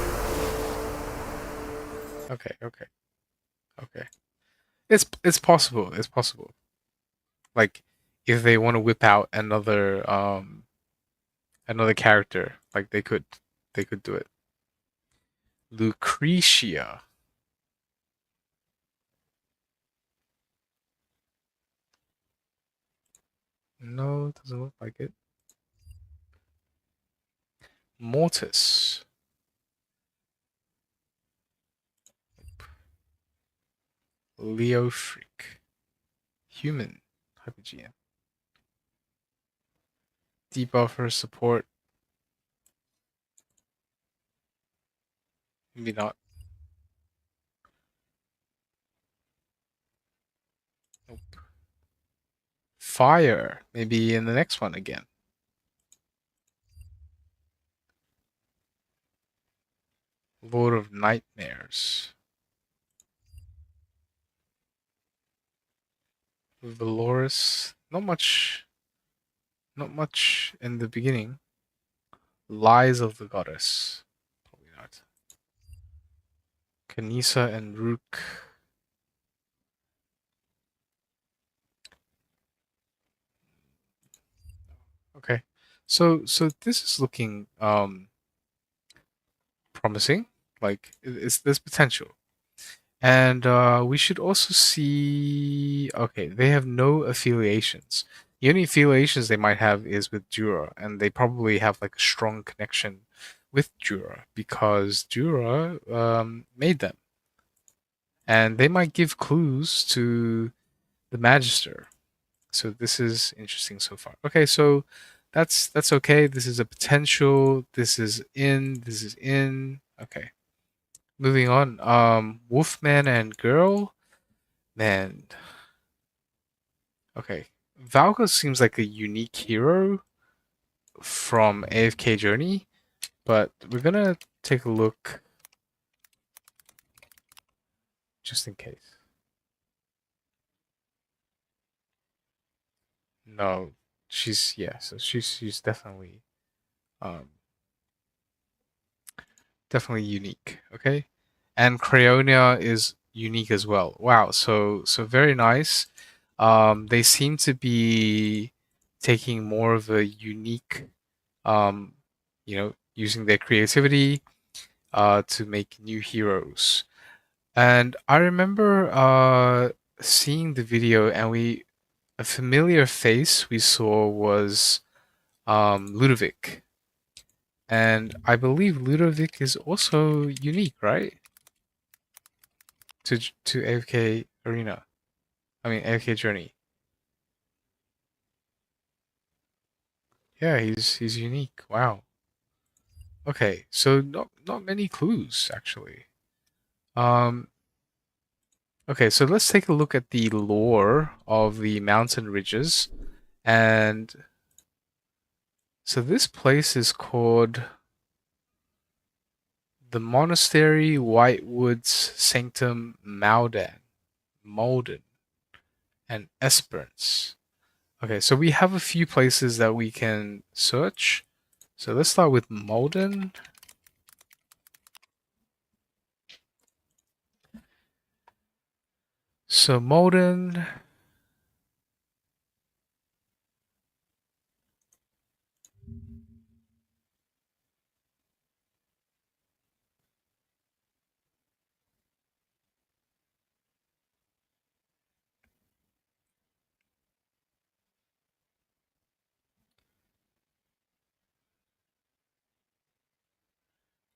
Okay. It's possible. It's possible. Like, if they want to whip out another character, like they could do it. Lucretia. No, it doesn't look like it. Mortis. Leofric. Human Hypogean. Debuffer support. Maybe not. Nope. Fire. Maybe in the next one again. Lord of Nightmares. Valorous. Not much in the beginning. Lies of the Goddess. Probably not. Kanisa and Rook. Okay. So this is looking promising. Like, there's potential. And we should also see, okay, they have no affiliations. The only affiliations they might have is with Jura, and they probably have like a strong connection with Jura because Jura made them. And they might give clues to the Magister. So this is interesting so far. Okay, so that's okay. This is a potential. This is in. Okay. Moving on. Wolfman and Girl. Man. Okay. Valka seems like a unique hero from AFK Journey, but we're gonna take a look just in case. No, So she's definitely um definitely unique. Okay, and Crayonia is unique as well. Wow, so very nice. They seem to be taking more of a unique, um, using their creativity to make new heroes. And I remember seeing the video, and a familiar face we saw was Ludovic. And I believe Ludovic is also unique, right? To AFK Arena. I mean AFK Journey. Yeah, he's unique. Wow. Okay, so not many clues actually. Um okay, so let's take a look at the lore of the mountain ridges. And so this place is called the Monastery Whitewoods Sanctum Malden and Esperance. Okay, so we have a few places that we can search. So let's start with Malden. So Malden.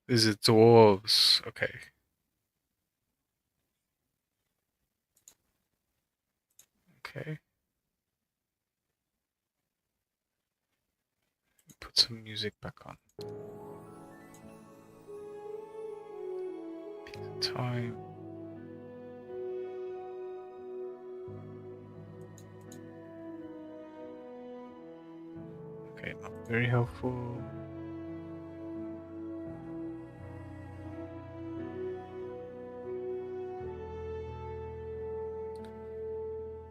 Is it dwarves? Okay. Okay. Put some music back on. Time. Okay, not very helpful.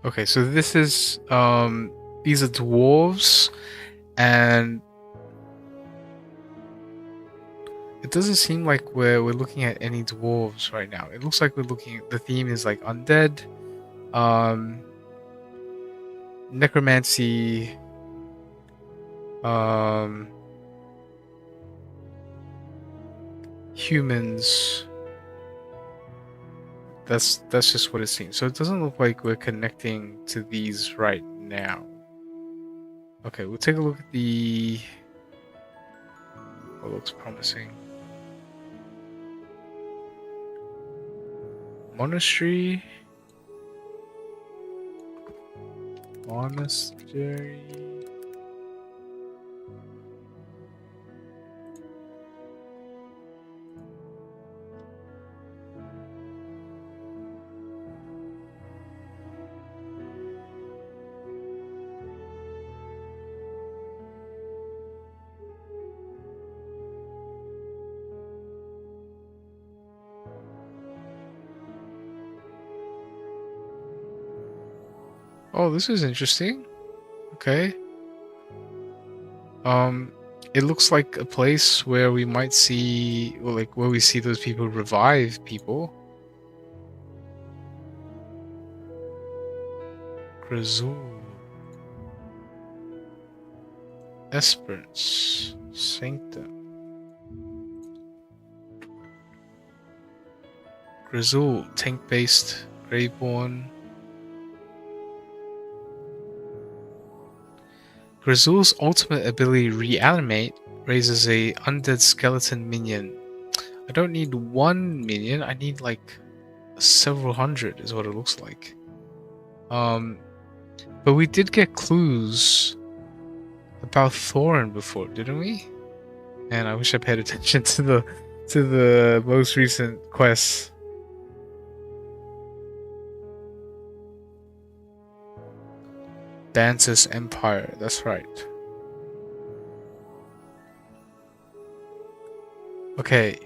Okay, so this is these are dwarves, and it doesn't seem like we're looking at any dwarves right now. It looks like we're looking at the theme is like undead, necromancy, humans. That's just what it seems. So it doesn't look like we're connecting to these right now. Okay, we'll take a look at the what looks promising. Monastery. Monastery. Oh, this is interesting. Okay. It looks like a place where we might see, or like where we see those people revive people. Grazul. Esperance. Sanctum. Grazul, tank-based, Graveborn. Grazul's ultimate ability, Reanimate, raises a undead skeleton minion. I don't need one minion, I need like several hundred is what it looks like. But we did get clues about Thorin before, didn't we? And I wish I paid attention to the most recent quests. Dance's Empire, that's right. Okay.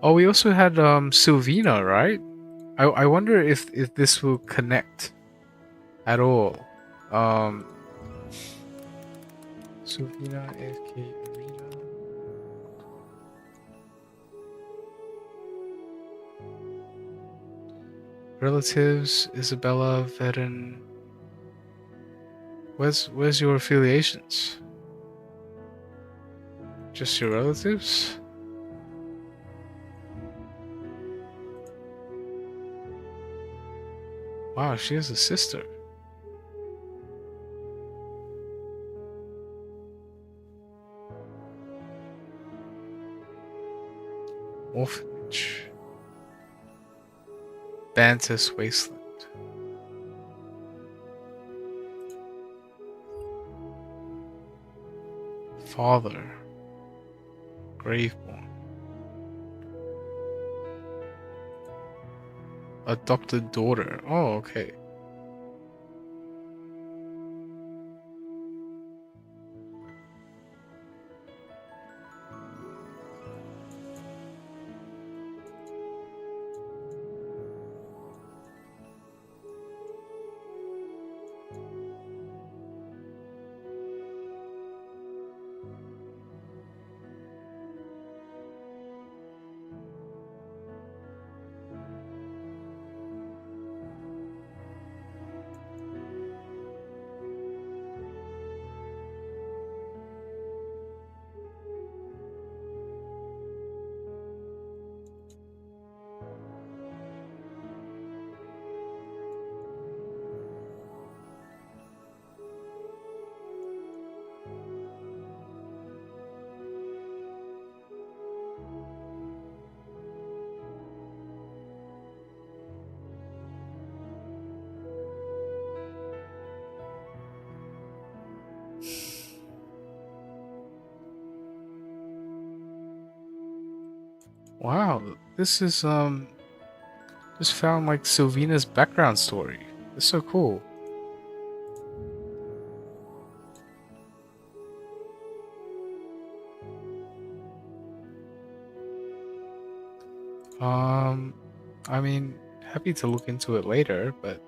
Oh, we also had Sylvina, right? I wonder if this will connect at all. Sylvina, AFK Arena. Relatives, Isabella, Vedden. Where's your affiliations? Just your relatives? Wow, she has a sister. Orphanage. Bantus Wasteland. Father. Graveborn. Adopted daughter. Oh, okay. Wow, this is just found like Sylvina's background story. It's so cool. I mean, happy to look into it later, but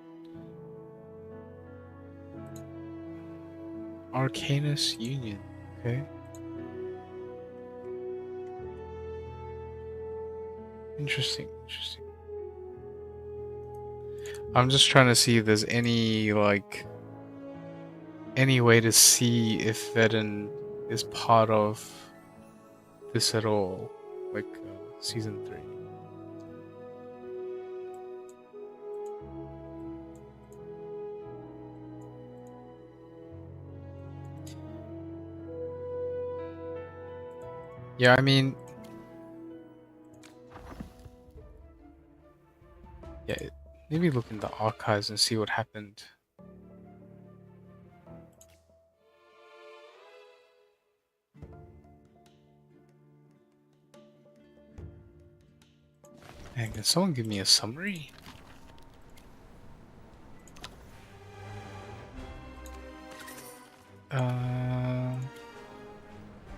Arcanus Union, okay. Interesting. I'm just trying to see if there's any way to see if Vedden is part of this at all, like season 3. Yeah, I mean, yeah, maybe look in the archives and see what happened. Man, can someone give me a summary?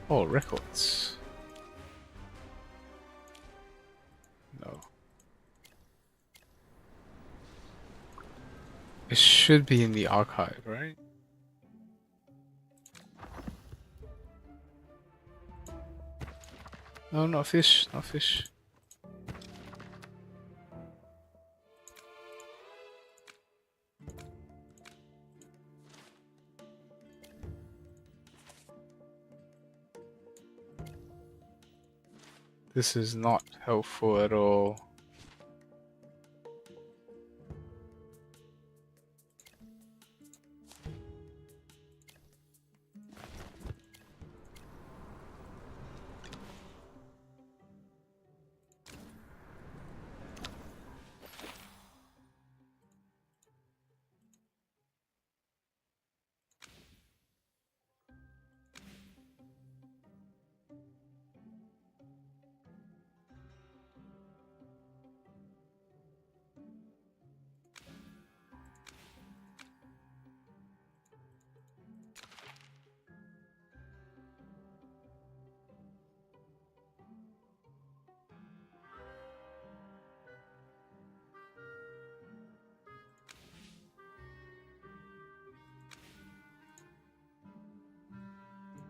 Oh, records. No. It should be in the archive, right? No, not fish, not fish. This is not helpful at all.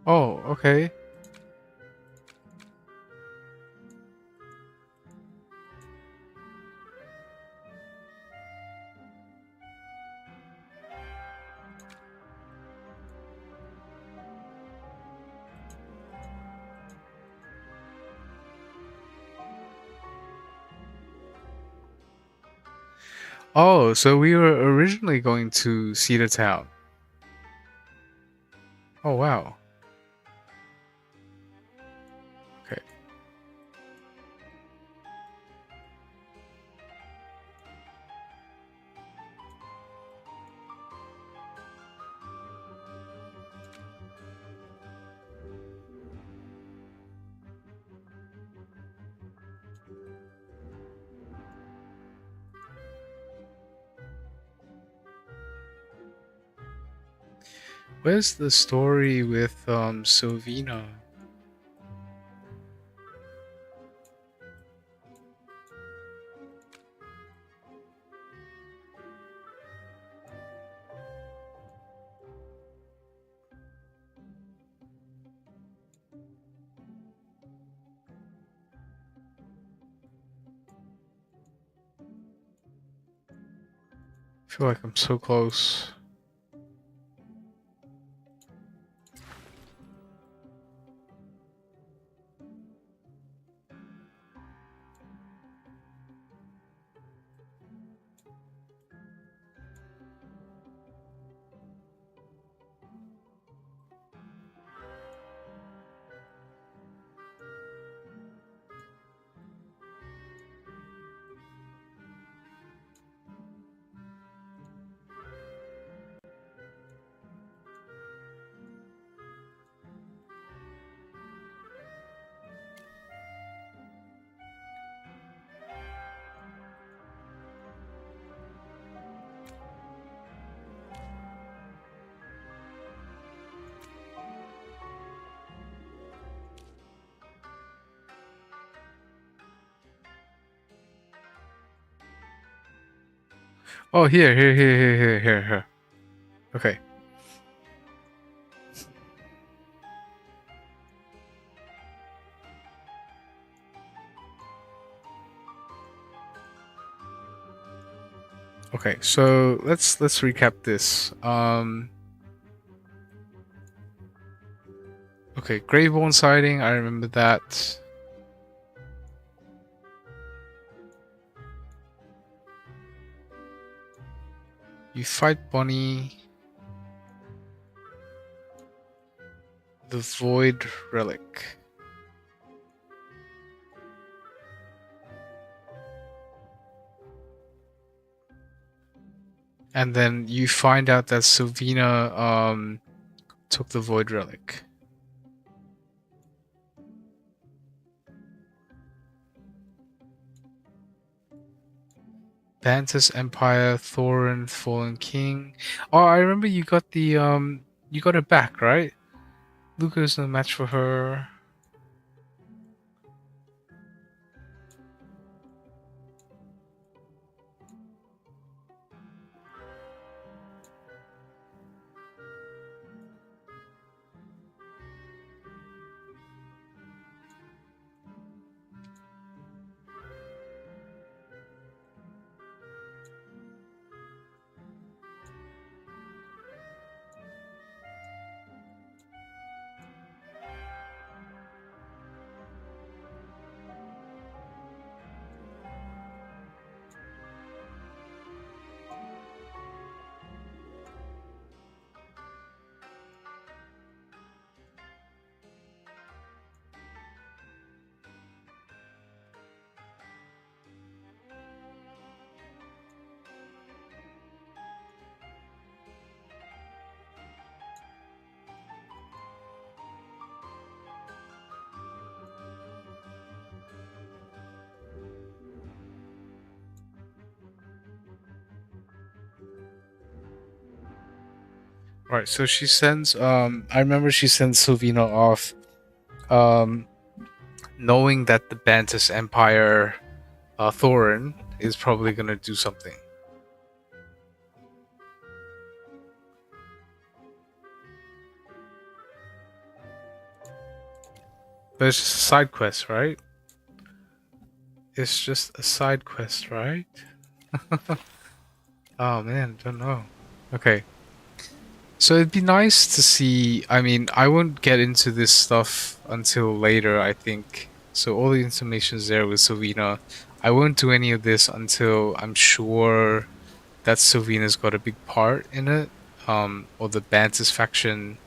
Oh, okay. Oh, so we were originally going to Cedar Town. Oh, wow. Okay. Where's the story with Sylvina? I feel like I'm so close. Oh, here. Okay. Okay, so let's recap this. Okay, Gravebone sighting, I remember that. You fight Bonnie. The Void Relic. And then you find out that Sylvina took the Void Relic. Bantus Empire, Thorin, Fallen King. Oh, I remember you got the you got it back, right? Luca is no match for her. Right, so she sends I remember she sends Sylvina off um knowing that the Bantus Empire Thorin is probably gonna do something. But it's just a side quest, right? It's just a side quest, right? Oh man, don't know. Okay. So it'd be nice to see. I mean, I won't get into this stuff until later, I think. So all the information's there with Sylvina. I won't do any of this until I'm sure that Sylvina's got a big part in it. Or the Bantus faction,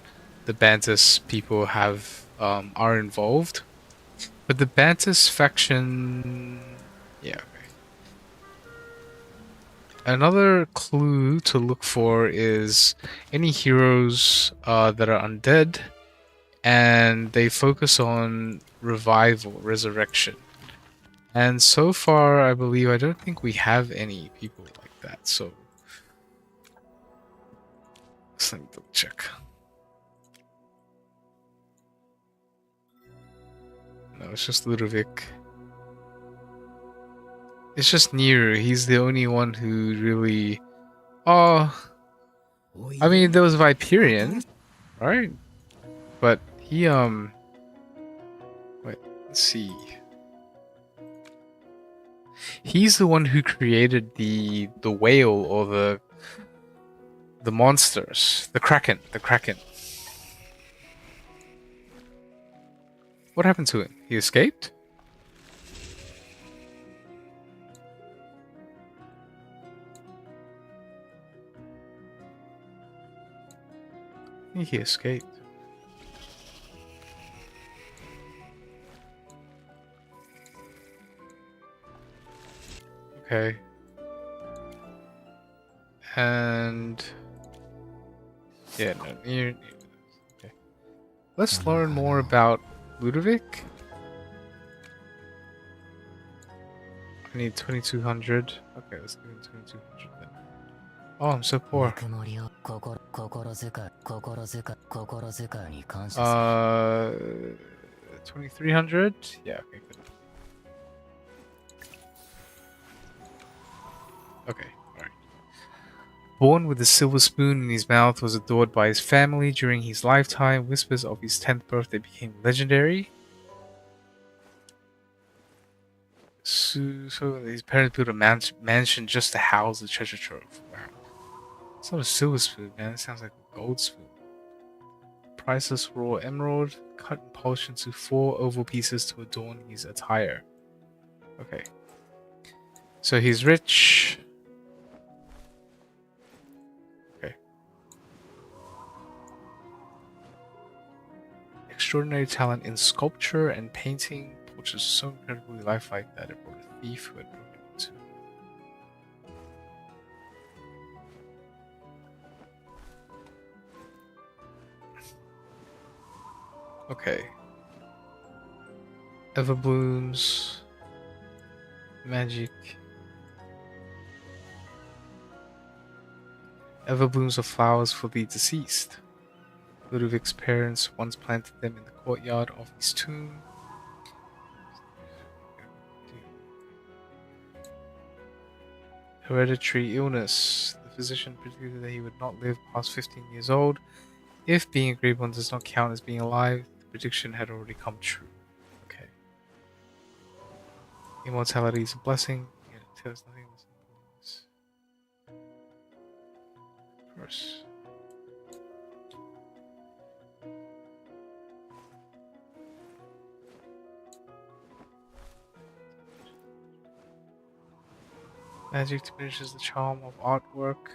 the Bantus people are involved. But the Bantus faction, yeah. Another clue to look for is any heroes that are undead, and they focus on revival, resurrection. And so far, I don't think we have any people like that, so let's let me double check. No, it's just Ludovic. It's just Nero. He's the only one who really... Oh... I mean, there was Viperion, right? But he, Wait, let's see. He's the one who created the whale or the monsters. The Kraken. The Kraken. What happened to him? He escaped? I think he escaped. Okay. And yeah, no, okay. Let's learn more about Ludovic. I need 2200. Okay, let's give him 2200 then. Oh, I'm so poor. 2300? Yeah, okay, good. Okay, alright. Born with a silver spoon in his mouth, was adored by his family during his lifetime. Whispers of his 10th birthday became legendary. So his parents built a mansion just to house the treasure trove. Wow. It's not a silver spoon, man. It sounds like a gold spoon. Priceless raw emerald, cut and polished into 4 oval pieces to adorn his attire. Okay. So he's rich. Okay. Extraordinary talent in sculpture and painting, which is so incredibly lifelike that it brought a thief who had broken into. Okay. Everblooms. Magic. Everblooms are flowers for the deceased. Ludovic's parents once planted them in the courtyard of his tomb. Hereditary illness. The physician predicted that he would not live past 15 years old. If being agreed on does not count as being alive, the prediction had already come true. Okay. Immortality is a blessing. Yeah, it tells nothing else. Of course. Magic diminishes the charm of artwork.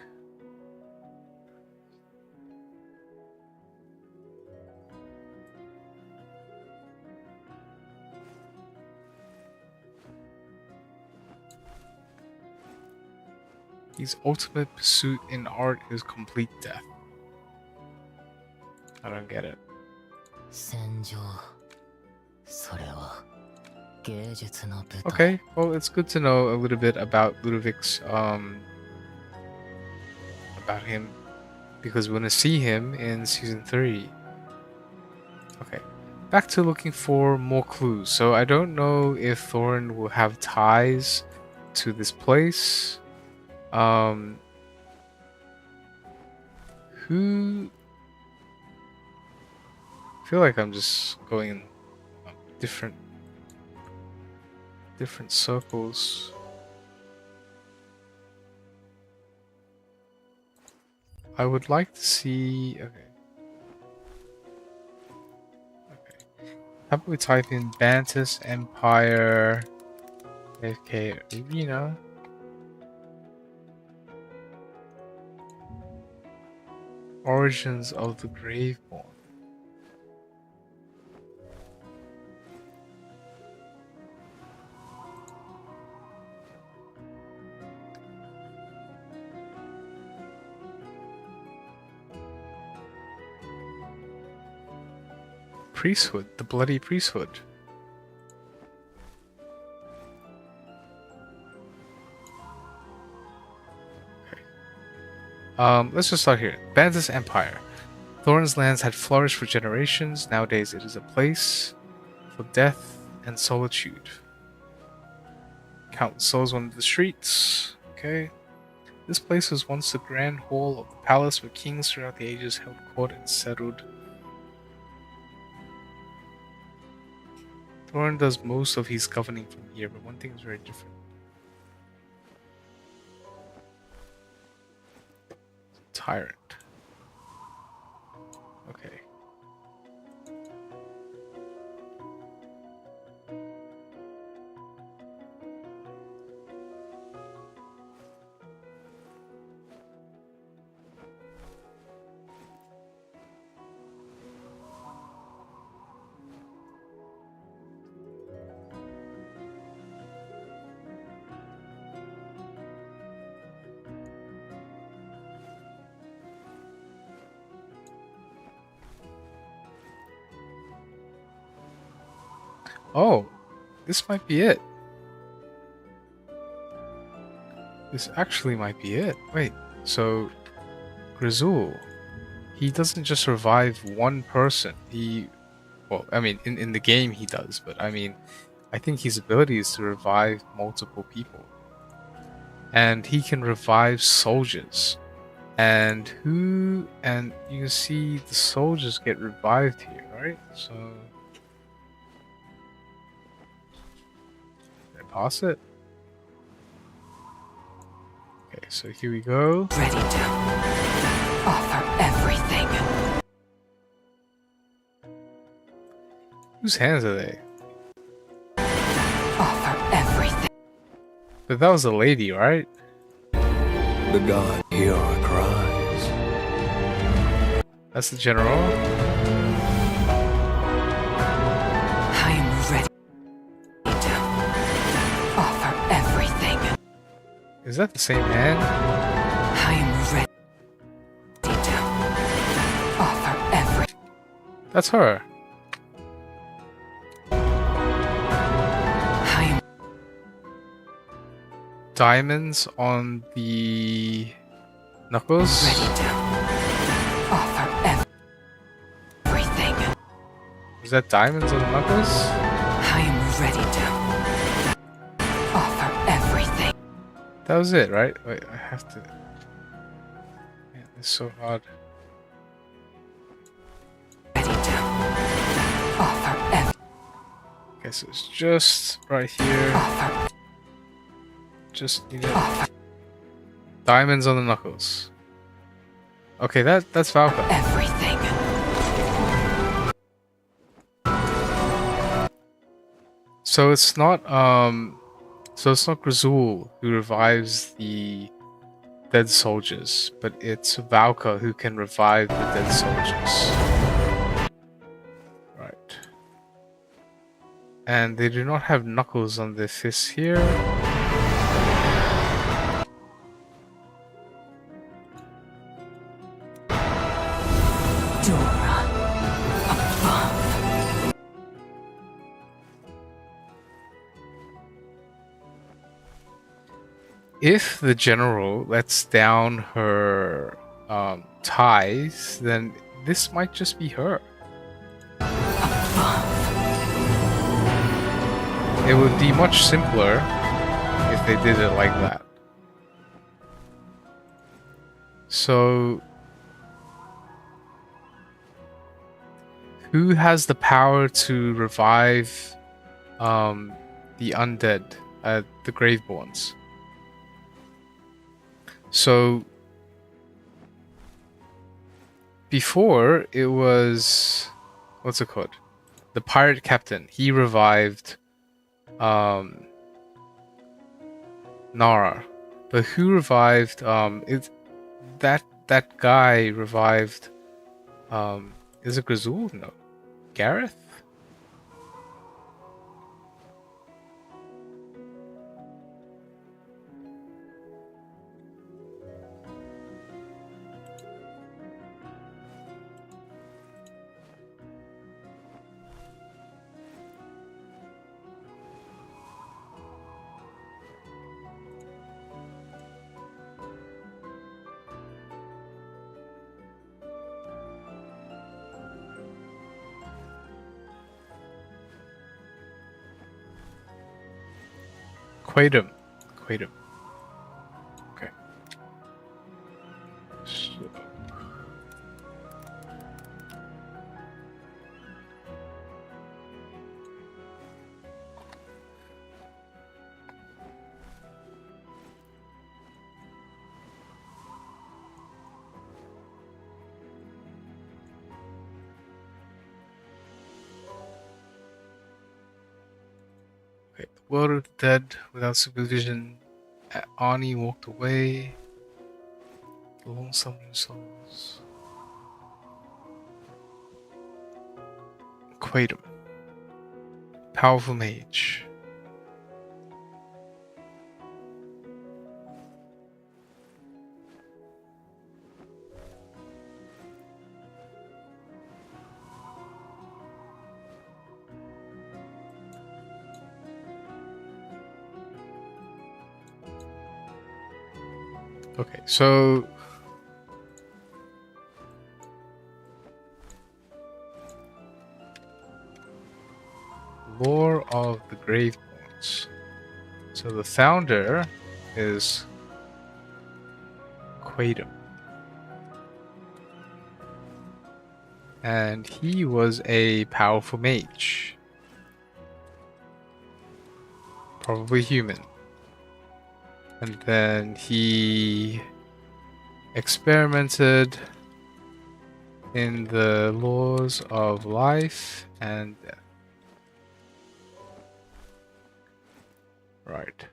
His ultimate pursuit in art is complete death. I don't get it. Okay, well, it's good to know a little bit about Ludovic's, about him, because we're gonna see him in season 3. Okay, back to looking for more clues. So I don't know if Thorin will have ties to this place. Who? I feel like I'm just going. different circles. I would like to see. Okay. How about we type in Bantus Empire AFK Arena? Origins of the Graveborn. Priesthood, the bloody priesthood. Let's just start here. Bantus Empire. Thorin's lands had flourished for generations. Nowadays it is a place for death and solitude. Countless souls wander the streets. Okay. This place was once the grand hall of the palace where kings throughout the ages held court and settled. Thorin does most of his governing from here, but one thing is very different. Tyrant. Okay. Oh, this might be it. This actually might be it. Wait, so Grizul, he doesn't just revive one person. Well, I mean, in the game he does, but I mean, I think his ability is to revive multiple people. And he can revive soldiers. And you can see the soldiers get revived here, right? So... Pass it. Okay, so here we go. Ready to offer everything. Whose hands are they? Offer everything. But that was a lady, right? The god hear our cries. That's the general. I am ready. Is that the same hand? I am ready to offer everything. That's her. I am Diamonds on the knuckles. ready to offer everything. Is that diamonds on the knuckles? I am ready to offer everything. That was it, right? Wait, I have to... Man, it's so hard. Ready to offer everything. Okay, so it's just right here. Offer. Just, diamonds on the knuckles. Okay, that's Valka. Everything. So it's not Grizul who revives the dead soldiers, but it's Valka who can revive the dead soldiers. Right. And they do not have knuckles on their fists here. Dora. Above. If the general lets down her ties, then this might just be her. It would be much simpler if they did it like that. So, Who has the power to revive the undead, the Graveborns? So before it was, what's it called? The pirate captain. He revived Nara. But who revived that guy revived is it Gazul? No. Gareth? Quaidum. Quaidum. Okay. So. Okay. The world of the dead without supervision. Ani walked away. The lonesome souls. Quaidum. Powerful mage. Okay, so lore of the Graveborns. So the founder is Quaidum. And he was a powerful mage. Probably human. And then he experimented in the laws of life and death. Right.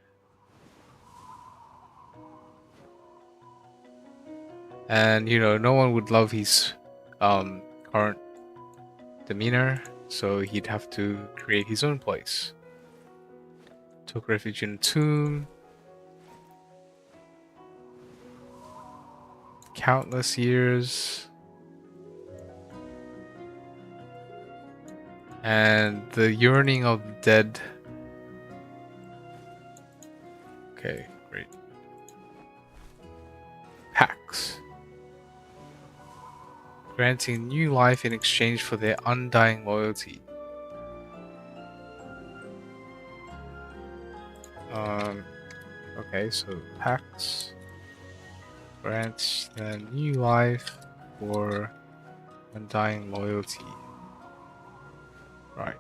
And you know, no one would love his current demeanor, so he'd have to create his own place. Took refuge in a tomb. Countless years. And the yearning of the dead. Okay, great. Pax. Granting new life in exchange for their undying loyalty. Okay, so Pax grants them new life for undying loyalty. Right.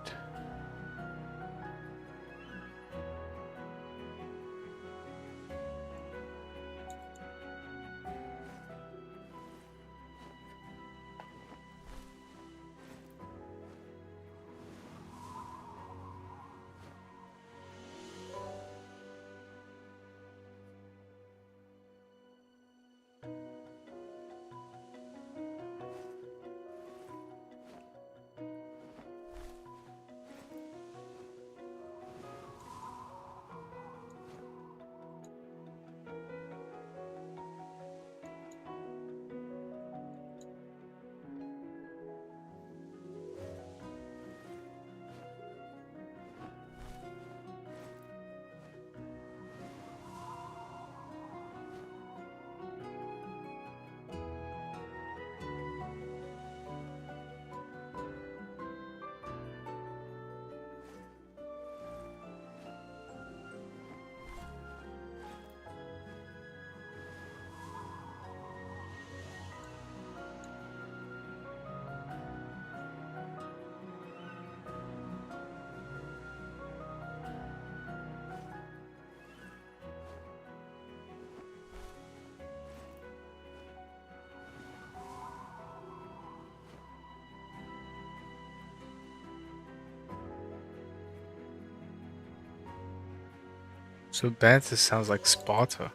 So Bantus sounds like Sparta.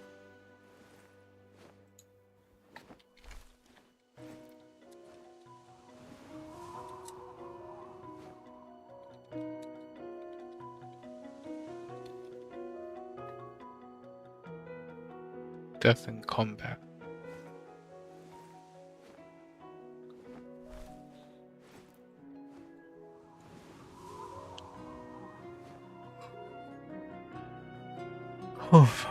Death in combat. Oof.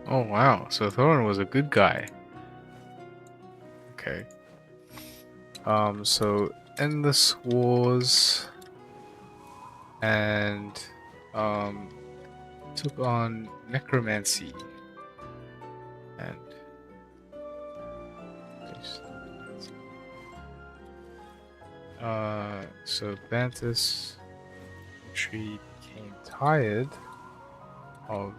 Oh wow, so Thorin was a good guy. Okay. So Endless Wars and took on Necromancy and so Bantus tree became tired of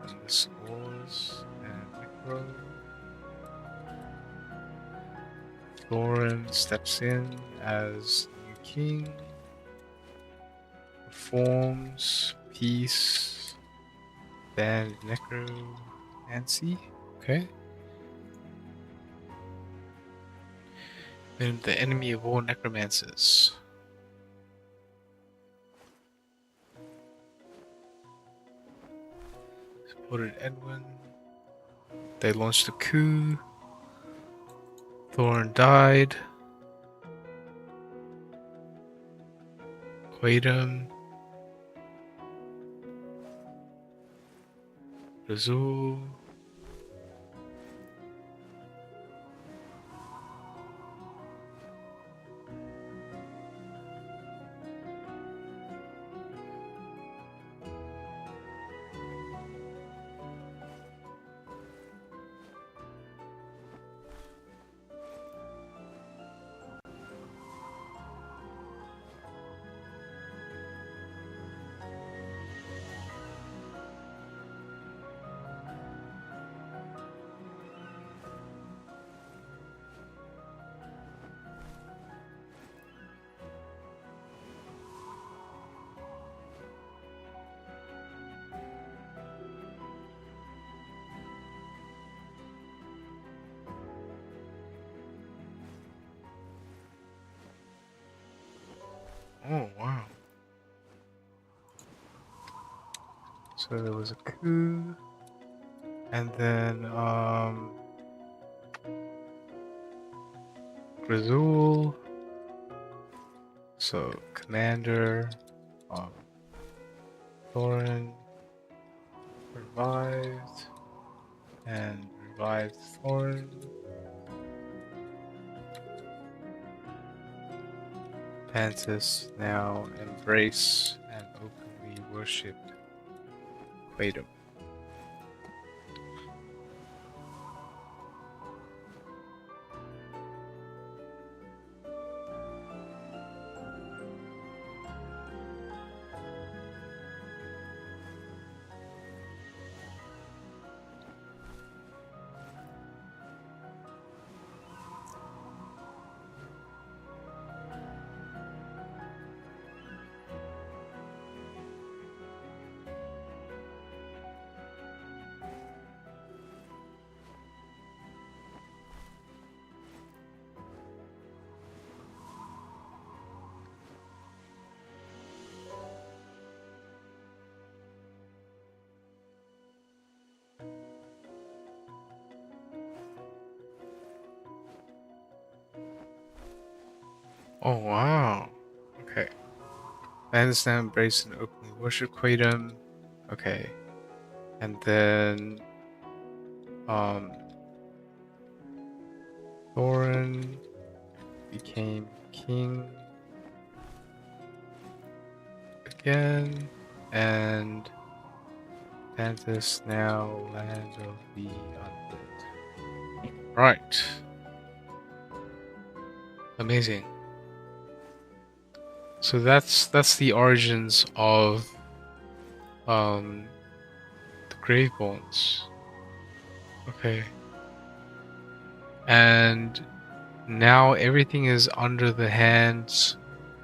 Endless Wars and Necro. Thorin steps in as new king, reforms, peace, banned necromancy. Okay. Then the enemy of all necromancers. Supported Edwin. They launched a coup. Thorin died. Quaidam. Razul. Oh wow. So there was a coup, and then Grazul, so commander, Thorin revived, and revived Thorin. Pantis now embrace and openly worship Quaidam. Oh wow. Okay. Lands now embrace and openly worship Quaidam. Okay. And then Thorin became king again, and Atlantis now land of the undead. Right. Amazing. So that's the origins of the Graveborns. Okay. And now everything is under the hands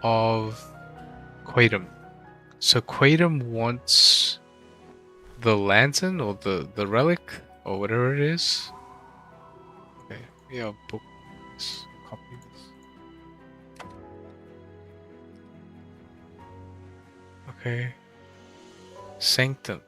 of Quaidam. So Quaidam wants the lantern or the relic or whatever it is. Okay, yeah, book this, copy this. Okay. Sanctum.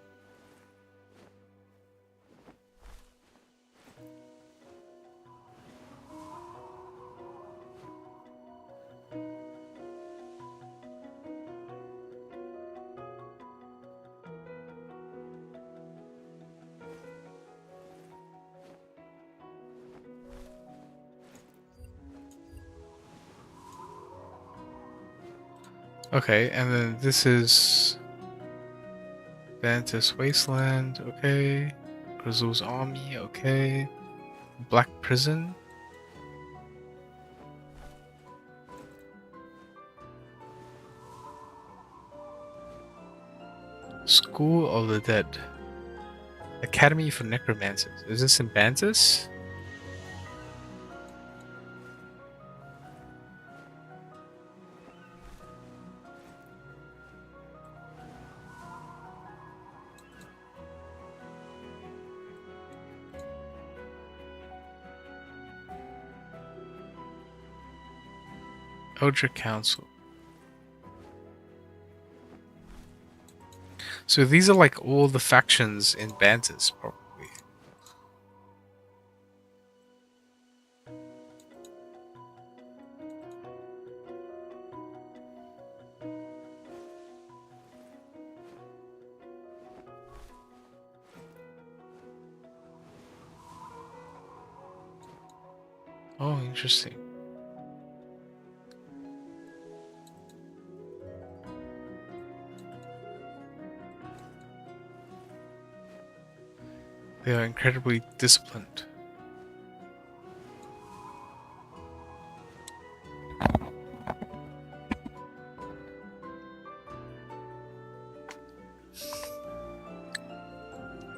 Okay, and then this is Vantis Wasteland, okay. Grizzle's Army, okay. Black Prison. School of the Dead. Academy for Necromancers. Is this in Bantus? Eldritch Council. So these are like all the factions in Bantus, probably. Oh, interesting. They are incredibly disciplined.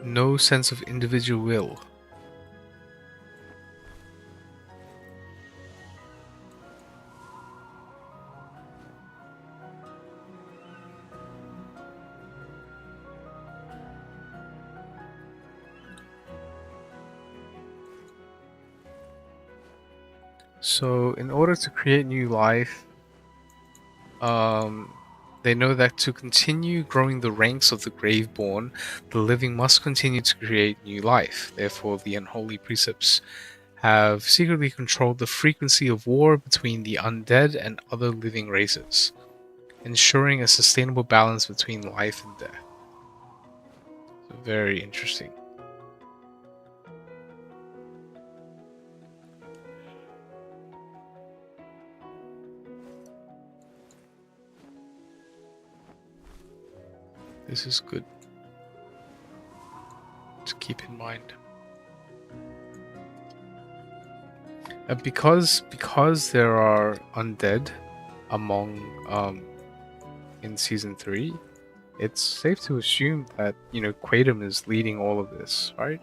No sense of individual will. So, in order to create new life, they know that to continue growing the ranks of the Graveborn, the living must continue to create new life. Therefore, the unholy precepts have secretly controlled the frequency of war between the undead and other living races, ensuring a sustainable balance between life and death. So very interesting. This is good to keep in mind. Because there are undead among in season 3, it's safe to assume that, you know, Quaidam is leading all of this, right?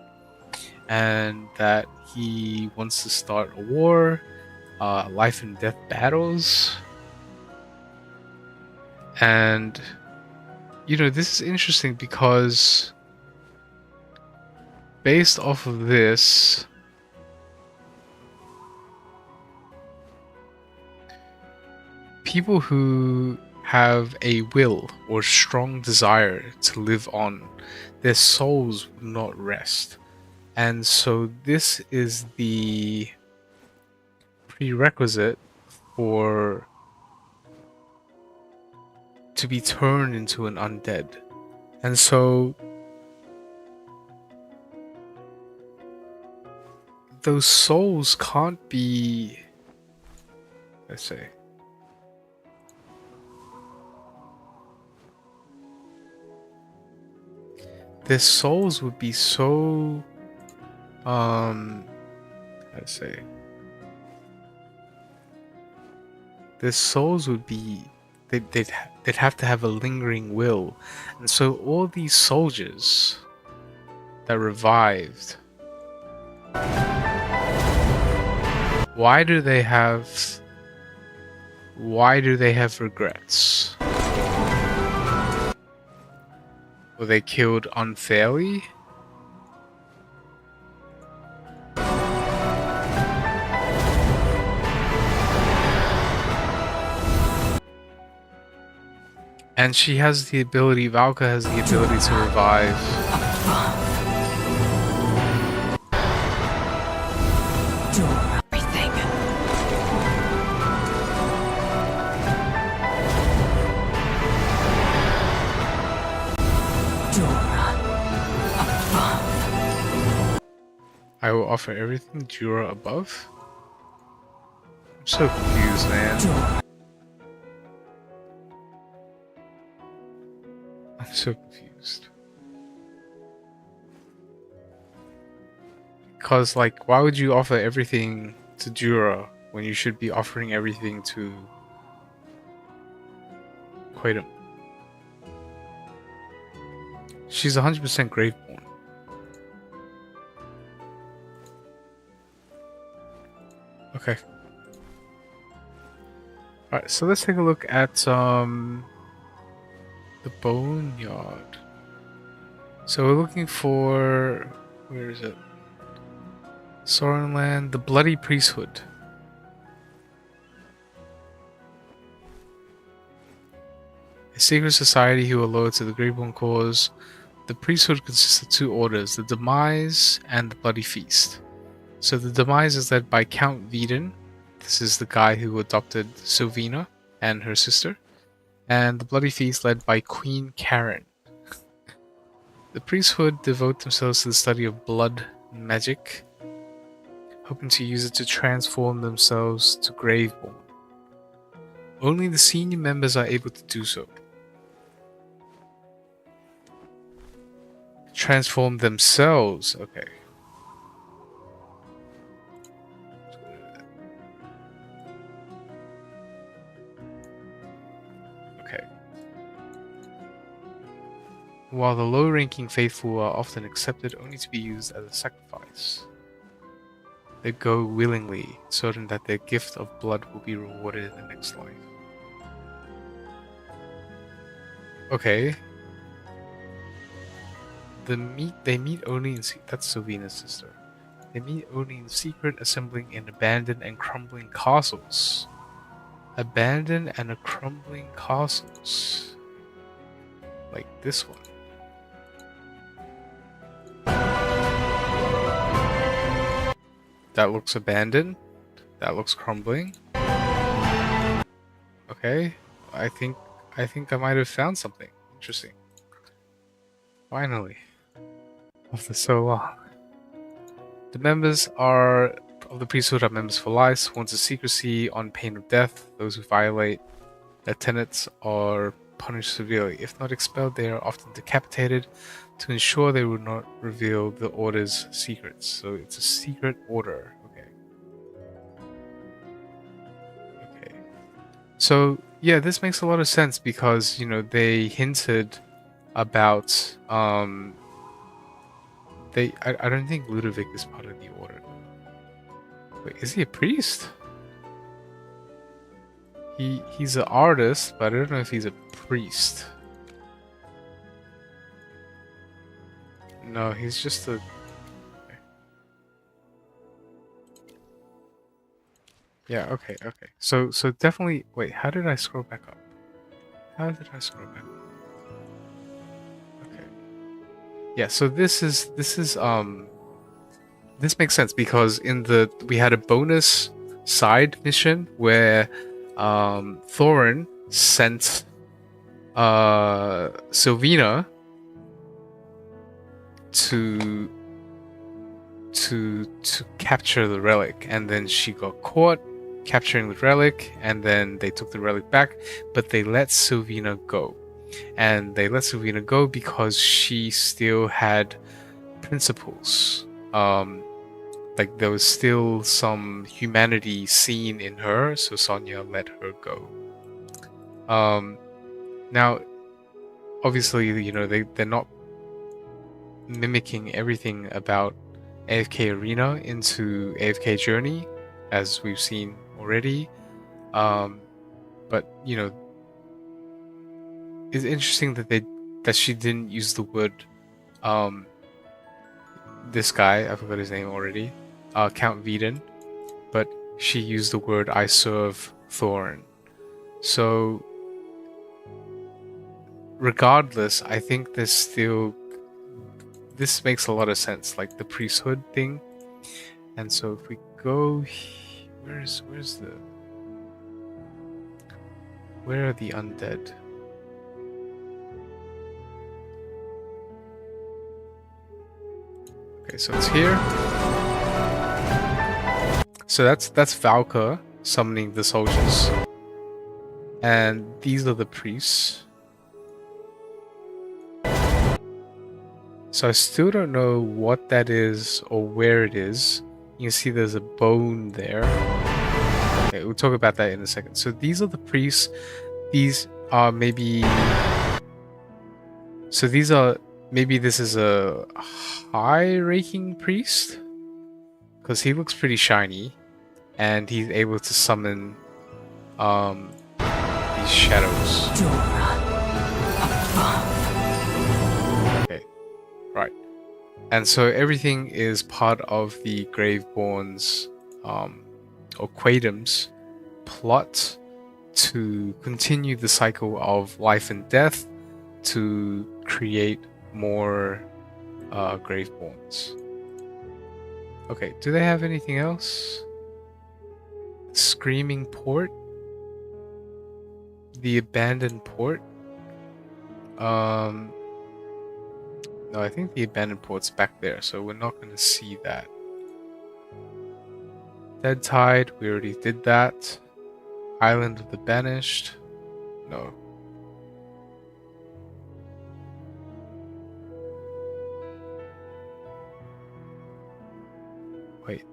And that he wants to start a war, life and death battles. And you know, this is interesting because based off of this, people who have a will or strong desire to live on, their souls will not rest. And so this is the prerequisite for to be turned into an undead. And so those souls can't be, let's say, their souls would be so, let's say, their souls would be, they'd have to have a lingering will. And so all these soldiers that revived, why do they have regrets? Were they killed unfairly? And she has the ability, Valka has the ability to revive. Everything. I will offer everything Jura above. I'm so confused, man. I'm so confused. Because, like, why would you offer everything to Jura when you should be offering everything to Quaidam? She's 100% Graveborn. Okay. Alright, so let's take a look at the Boneyard. So we're looking for, where is it? Sorenland, the Bloody Priesthood. A secret society who are loyal to the Graveborn cause. The priesthood consists of two orders, the Demise and the Bloody Feast. So the Demise is led by Count Veden. This is the guy who adopted Sylvina and her sister. And the Bloody Feast led by Queen Karen. The priesthood devote themselves to the study of blood magic, hoping to use it to transform themselves to Graveborn. Only the senior members are able to do so. Transform themselves, okay. While the low-ranking faithful are often accepted only to be used as a sacrifice, they go willingly, certain that their gift of blood will be rewarded in the next life. Okay. They meet only in that's Sylvina's sister. They meet only in secret, assembling in abandoned and crumbling castles. Abandoned and crumbling castles. Like this one. That looks abandoned. That looks crumbling. Okay. I think I might have found something interesting. Finally. After so long. The members of the priesthood are members for life, sworn to secrecy on pain of death. Those who violate their tenets are punished severely. If not expelled, they are often decapitated to ensure they would not reveal the order's secrets. So it's a secret order. Okay. Okay. So yeah, this makes a lot of sense because, you know, they hinted about I don't think Ludovic is part of the order. Wait, is he a priest? He's an artist, but I don't know if he's a priest. No, he's just a... Yeah, okay. So definitely... Wait, how did I scroll back up? How did I scroll back up? Okay. Yeah, so this makes sense because we had a bonus side mission where Thorin sent Sylvina to capture the relic, and then she got caught capturing the relic, and then they took the relic back, but they let Sylvina go. And they let Sylvina go because she still had principles. Like there was still some humanity seen in her, so Sonya let her go. Now, obviously, you know, they're not mimicking everything about AFK Arena into AFK Journey, as we've seen already. But you know, it's interesting that she didn't use the word this guy, I forgot his name already, Count Veden, but she used the word I serve Thorin. So regardless, I think this makes a lot of sense, like the priesthood thing. And so if we go, where are the undead? Okay, so it's here. So that's Valka summoning the soldiers. And these are the priests. So I still don't know what that is or where it is. You can see there's a bone there. Okay, we'll talk about that in a second. So these are the priests. These are maybe... So these are... Maybe this is a high-ranking priest? Because he looks pretty shiny. And he's able to summon these shadows. Okay, right. And so everything is part of the Graveborn's or Quaidam's plot to continue the cycle of life and death to create more Graveborns. Okay, do they have anything else? Screaming Port? The Abandoned Port? No, I think the Abandoned Port's back there, so we're not going to see that. Dead Tide, we already did that. Island of the Banished? No. Wait.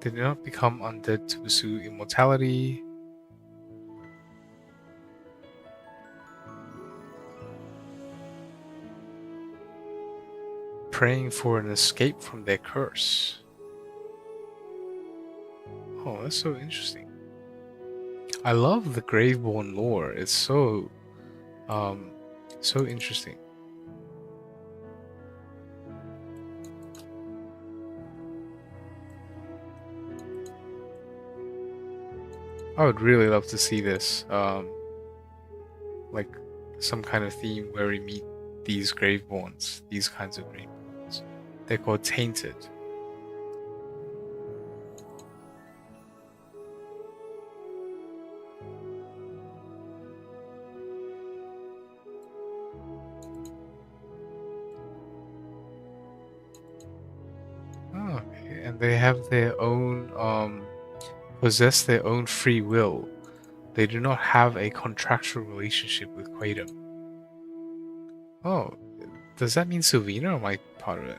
Did not become undead to pursue immortality. Praying for an escape from their curse. Oh, that's so interesting. I love the Graveborn lore. It's so interesting. I would really love to see this, like some kind of theme where we meet these Graveborns, these kinds of Graveborns. They're called Tainted. Oh, okay. And they have their own, possess their own free will. They do not have a contractual relationship with Quaidam. Oh, does that mean Sylvina, or am I part of it?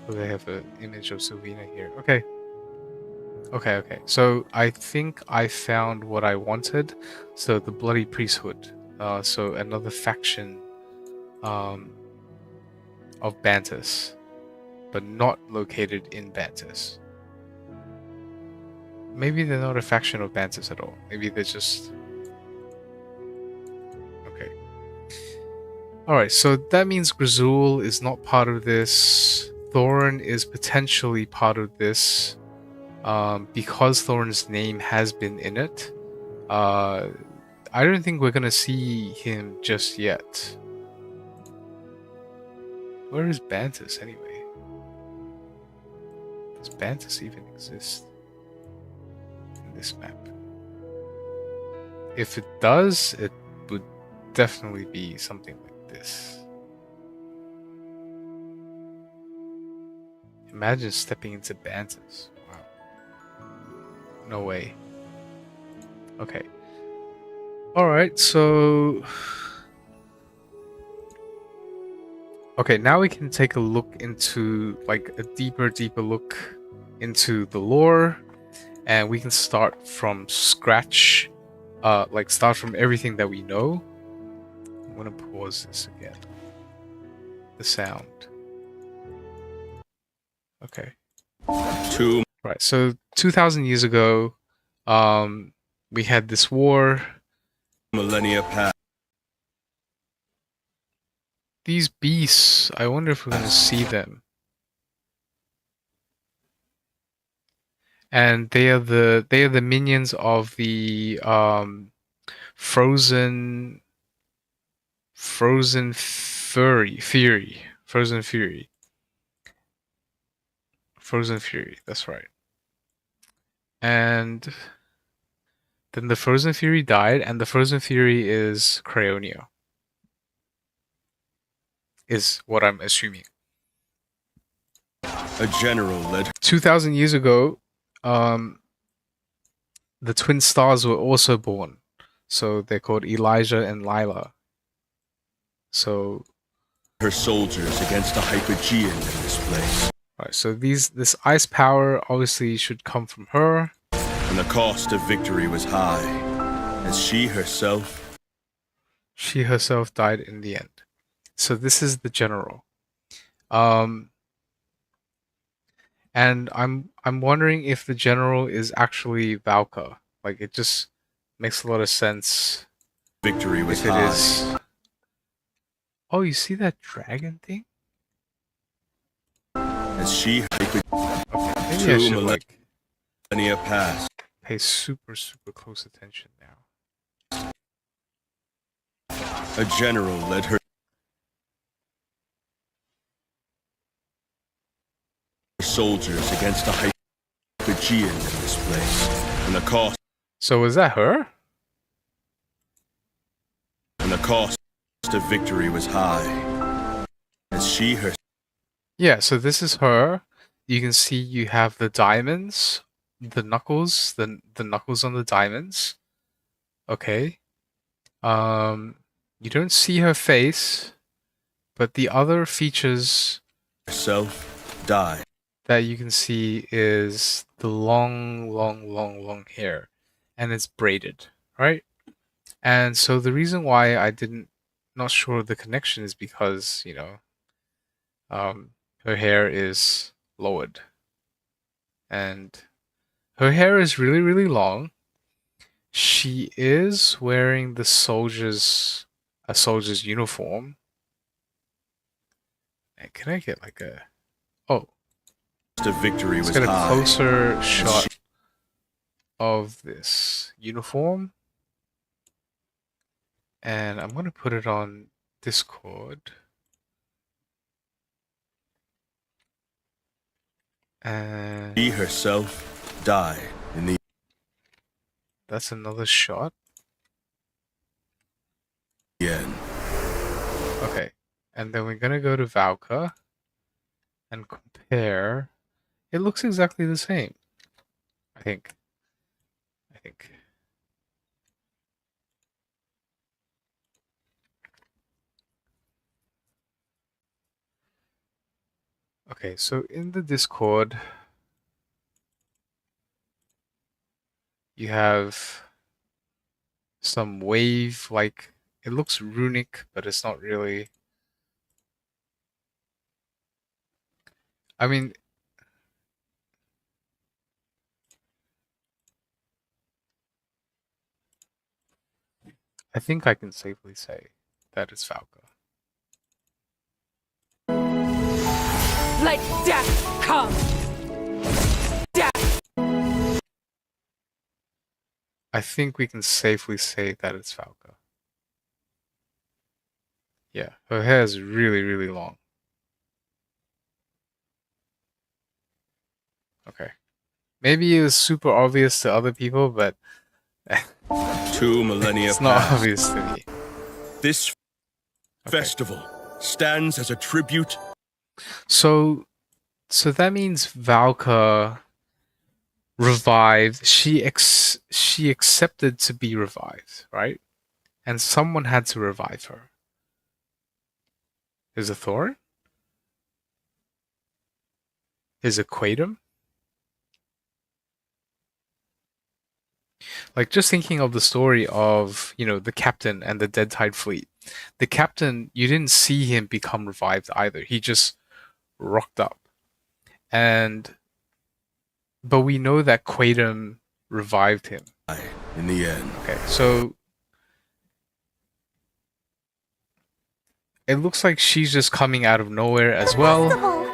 Oh, they have an image of Sylvina here. Okay. Okay. So I think I found what I wanted. So the Bloody Priesthood. So another faction of Bantus, but not located in Bantus. Maybe they're not a faction of Bantus at all. Maybe they're just... Okay. Alright, so that means Grazul is not part of this. Thorin is potentially part of this. Because Thorin's name has been in it. I don't think we're gonna see him just yet. Where is Bantus anyway? Does Bantus even exist? This map. if it does, it would definitely be something like this. Imagine stepping into Bantus. Wow. No way. Okay. Alright, so... Okay, now we can take a look into, like, a deeper look into the lore. And we can start from scratch. Like, start from everything that we know. I'm gonna pause this again. The sound. Okay. Right, so 2,000 years ago, we had this war. Millennia past. These beasts, I wonder if we're gonna see them. And they are the minions of the Frozen Fury. Frozen Fury, that's right. And then the Frozen Fury died, and the Frozen Fury is Crayonia. Is what I'm assuming. A general led 2,000 years ago, the twin stars were also born. So they're called Elijah and Lila. So her soldiers against a Hypogean in this place. Right, so this ice power obviously should come from her. And the cost of victory was high, as she herself died in the end. So this is the general. And I'm wondering if the general is actually Valka. Like, it just makes a lot of sense. Victory was if it high. is. Oh, you see that dragon thing? As she Okay, maybe I should like millennia past. pay super close attention now. A general led her soldiers against a Hypogean in this place, and the cost. So was that her? And the cost of victory was high, as she herself. Yeah, so this is her. You can see you have the diamonds, the knuckles, the knuckles on the diamonds. Okay. You don't see her face, but the other features herself die. That you can see is the long hair, and it's braided, right? And so the reason why I not sure the connection is because, you know, her hair is lowered, and her hair is really long. She is wearing a soldier's uniform. And can I get like a The victory was Let's get a high. closer shot of this uniform. And I'm going to put it on Discord. And She herself died in the. That's another shot. End. Okay. And then we're going to go to Valka and compare. It looks exactly the same. I think. Okay, so in the Discord, you have some wave, like, it looks runic, but it's not really. I mean, I think I can safely say that it's Falco. Let death come! Death! I think we can safely say that it's Falco. Yeah, her hair is really long. Okay. Maybe it was super obvious to other people, but 2 millennia It's not past, obvious to me. this festival stands as a tribute. So that means Valka revived. She accepted to be revived, right? And someone had to revive her. Is it Thor? Is it Quaidam? Like, just thinking of the story of, the captain and the Dead Tide fleet. The captain, you didn't see him become revived either. He just rocked up. But we know that Quaidam revived him. In the end. Okay, so it looks like she's just coming out of nowhere as well. Festival.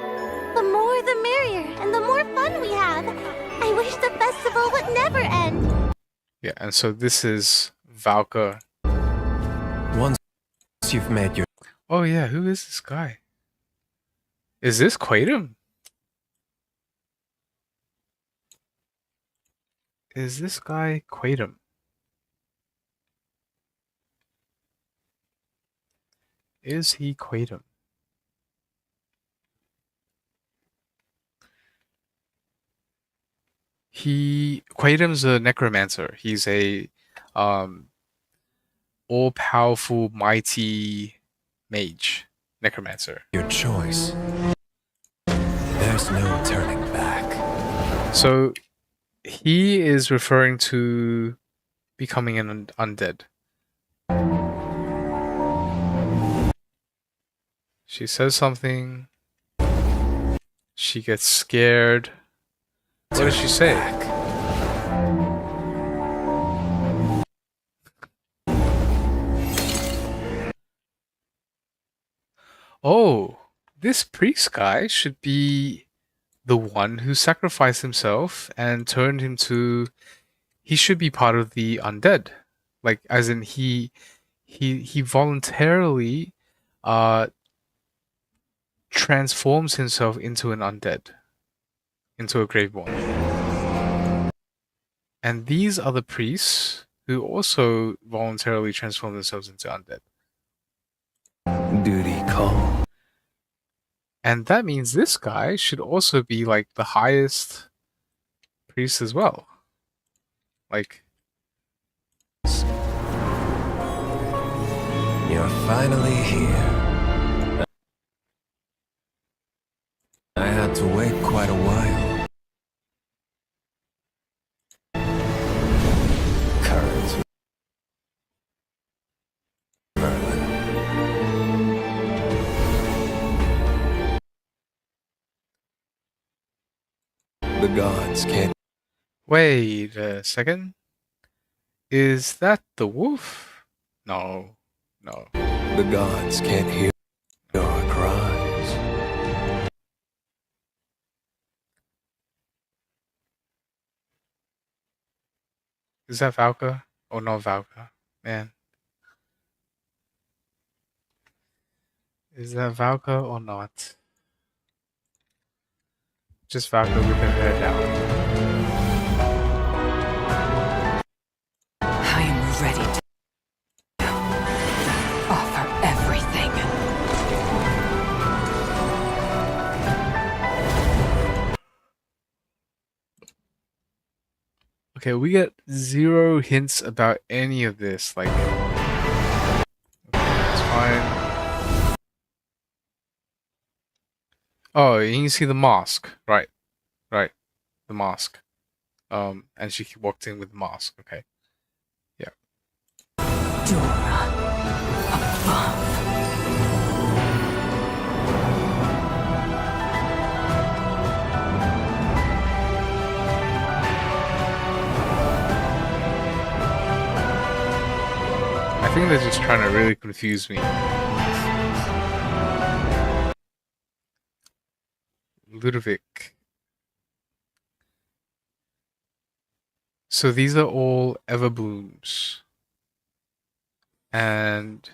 The more the merrier, and the more fun we have. I wish the festival would never end. Yeah, and so this is Valka. Once you've made your... Oh yeah, who is this guy? Is this Quaidam? Is this guy Quaidam? Is he Quaidam? Quaidam's a necromancer. He's a all-powerful, mighty mage necromancer. Your choice. There's no turning back. So he is referring to becoming an undead. She says something. She gets scared. What does she say? Oh, this priest guy should be the one who sacrificed himself and turned him to... He should be part of the undead. Like, as in he voluntarily transforms himself into an undead. Into a Graveborn. And these are the priests who also voluntarily transform themselves into undead. Duty call. And that means this guy should also be like the highest priest as well. Like, you're finally here. I had to wait quite a while. Current Merlin. The gods can't... wait a second. Is that the wolf? No. No. The gods can't hear your cries. Is that Valka? Oh no, Valka. Man. Is that Valka or not? Just Valka with her hair down. I am ready to offer everything. Okay, we get 0 hints about any of this. Like, okay, that's fine. Oh, you can see the mask. Right. Right. The mask. And she walked in with the mask. Okay. Yeah. Dora above. I think they're just trying to really confuse me. Ludovic. So these are all Everblooms. And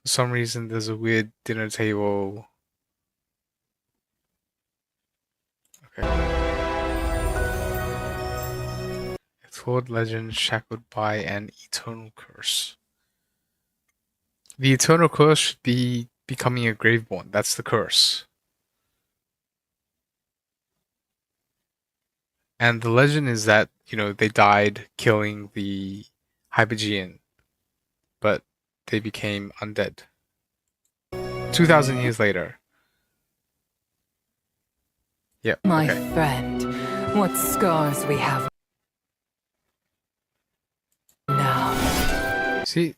for some reason there's a weird dinner table. Okay. Flawed legend shackled by an eternal curse. The eternal curse should be becoming a Graveborn. That's the curse. And the legend is that, you know, they died killing the Hypogean, but they became undead. 2,000 years later. Yep. My Okay. friend, what scars we have now. See?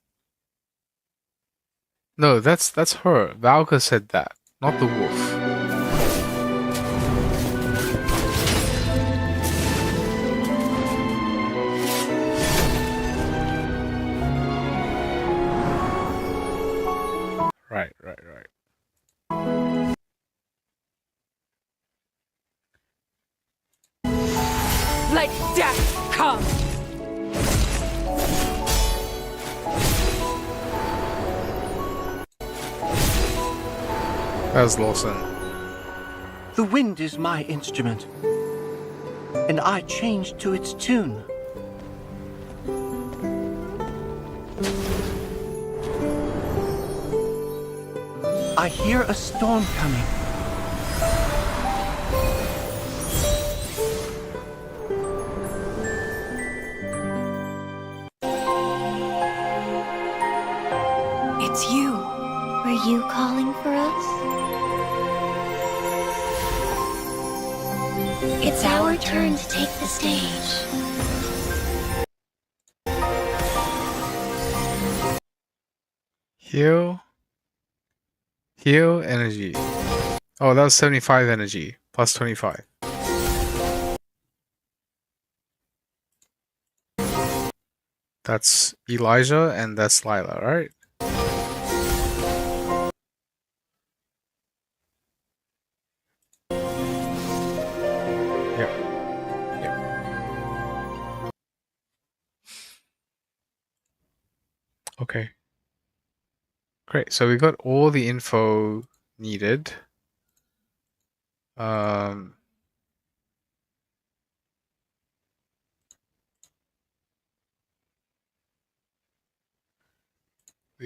No, that's her. Valka said that, not the wolf. Right. Let death come! That was Lawson. The wind is my instrument, and I change to its tune. I hear a storm coming. It's you. Were you calling for us? It's our turn to take the stage. Heal energy. Oh, that was 75 energy plus 25. That's Elijah and that's Lila, right? Yep. Okay. Great. So we got all the info needed. We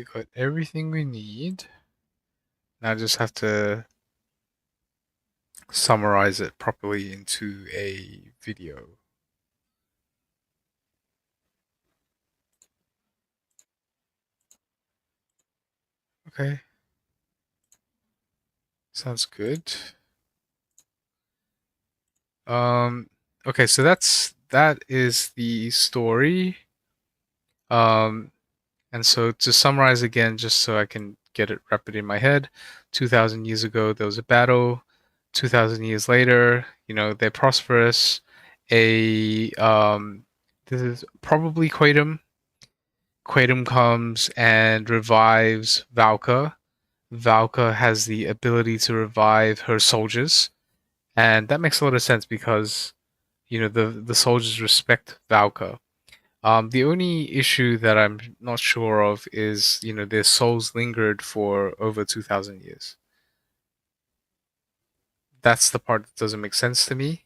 got everything we need. Now I just have to summarize it properly into a video. Okay. Sounds good. Okay, so that is the story. And so to summarize again, just so I can get it rapid in my head, 2,000 years ago there was a battle. 2,000 years later, you know, they're prosperous. This is probably Quaidam. Quaidam comes and revives Valka. Valka has the ability to revive her soldiers, and that makes a lot of sense because, you know, the soldiers respect Valka. The only issue that I'm not sure of is, you know, their souls lingered for over 2,000 years. That's the part that doesn't make sense to me.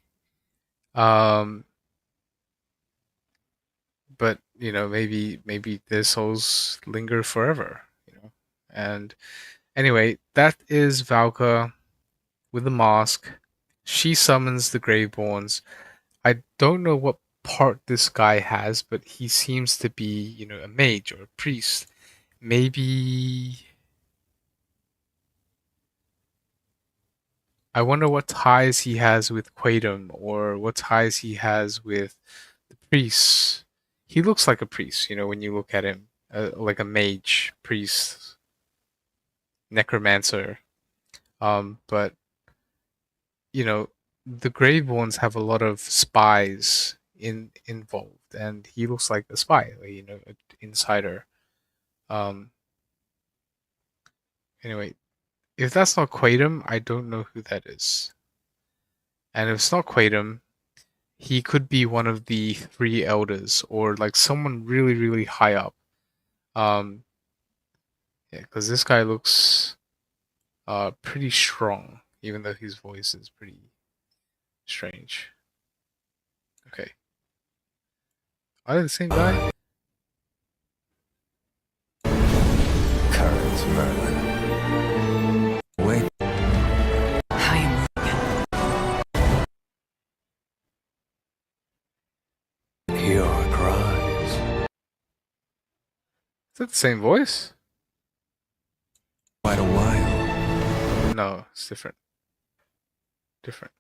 But you know, maybe their souls linger forever, you know. And anyway, that is Valka with the mask. She summons the Graveborns. I don't know what part this guy has, but he seems to be, you know, a mage or a priest. Maybe I wonder what ties he has with Quaidam or what ties he has with the priests. He looks like a priest, you know, when you look at him, like a mage, priest, necromancer. But you know, the Graveborns have a lot of spies involved, and he looks like a spy, like, you know, an insider. Anyway, if that's not Quaidam, I don't know who that is. And if it's not Quaidam, he could be one of the three elders or like someone really, really high up. Yeah, because this guy looks pretty strong, even though his voice is pretty strange. Okay. Are they the same guy? Courage, Merlin. Wait. I'm Hear our cries. Is that the same voice? Quite a while. No, it's different. Different.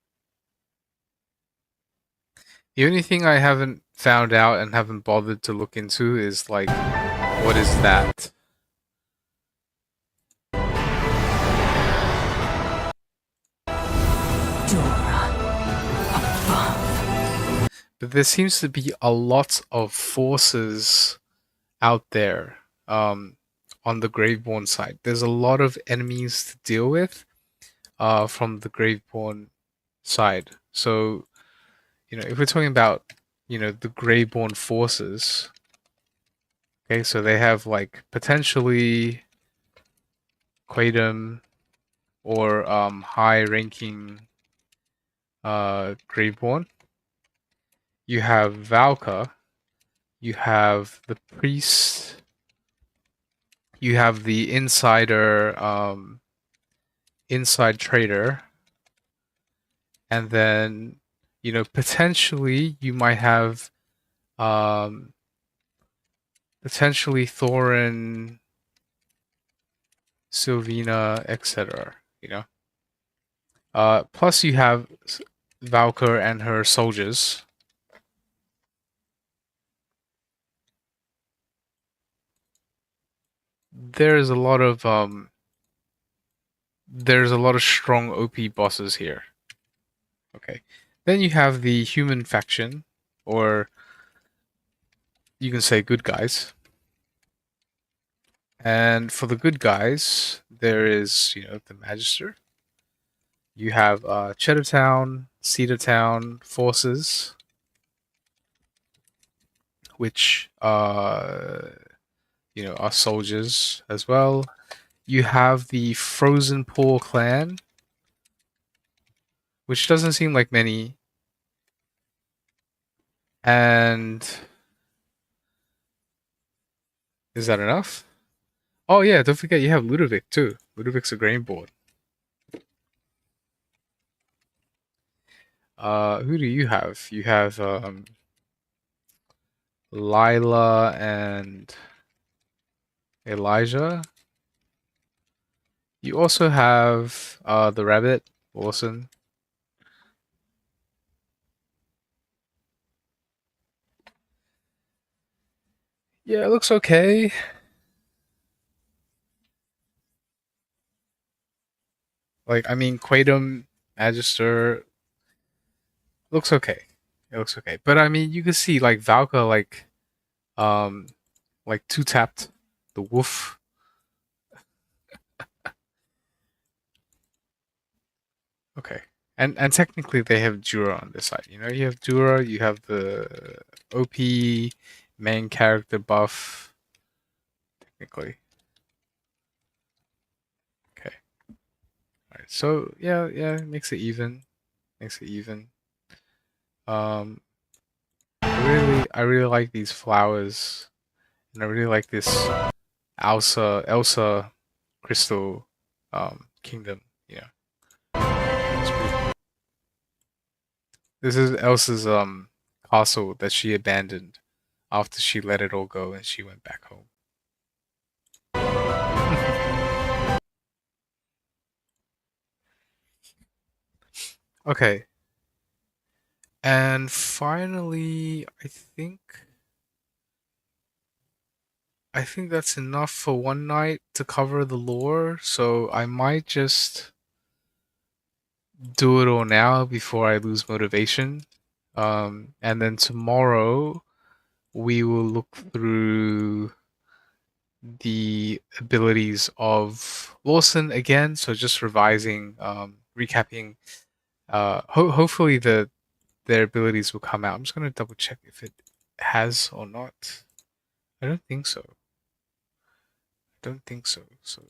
The only thing I haven't found out and haven't bothered to look into is like, what is that? But there seems to be a lot of forces out there on the Graveborn side. There's a lot of enemies to deal with from the Graveborn side. So, you know, if we're talking about, you know, the Graveborn forces, okay, so they have like potentially Quaidam or high-ranking Graveborn. You have Valka. You have the priest. You have the insider, inside trader, and then, you know, potentially you might have, potentially Thorin, Sylvina, etc. You know, plus you have Valkyr and her soldiers. There's a lot of strong OP bosses here. Okay. Then you have the human faction, or you can say good guys. And for the good guys, there is, you know, the Magister. You have Cheddar Town, Cedar Town forces, which you know, are soldiers as well. You have the Frozen Paw clan, which doesn't seem like many. And is that enough? Oh yeah, don't forget you have Ludovic too. Ludovic's a Graveborn. Who do you have? You have Lila and Elijah. You also have the rabbit, Wilson. Yeah, it looks okay. Like, I mean, Quaidam, Magister looks okay. It looks okay. But I mean, you can see like Valka like two tapped the wolf. Okay. And technically they have Jura on this side. You know, you have Jura, you have the OP main character buff. Technically. Okay. Alright, so yeah, it makes it even. Makes it even. I really like these flowers. And I really like this Elsa crystal kingdom, you know. It's pretty cool. This is Elsa's castle that she abandoned after she let it all go and she went back home. Okay. And finally, I think that's enough for one night to cover the lore, so I might just do it all now before I lose motivation. And then tomorrow we will look through the abilities of Lawson again, so just revising, recapping. Hopefully their abilities will come out. I'm just gonna double check if it has or not. I don't think so. Don't think so. So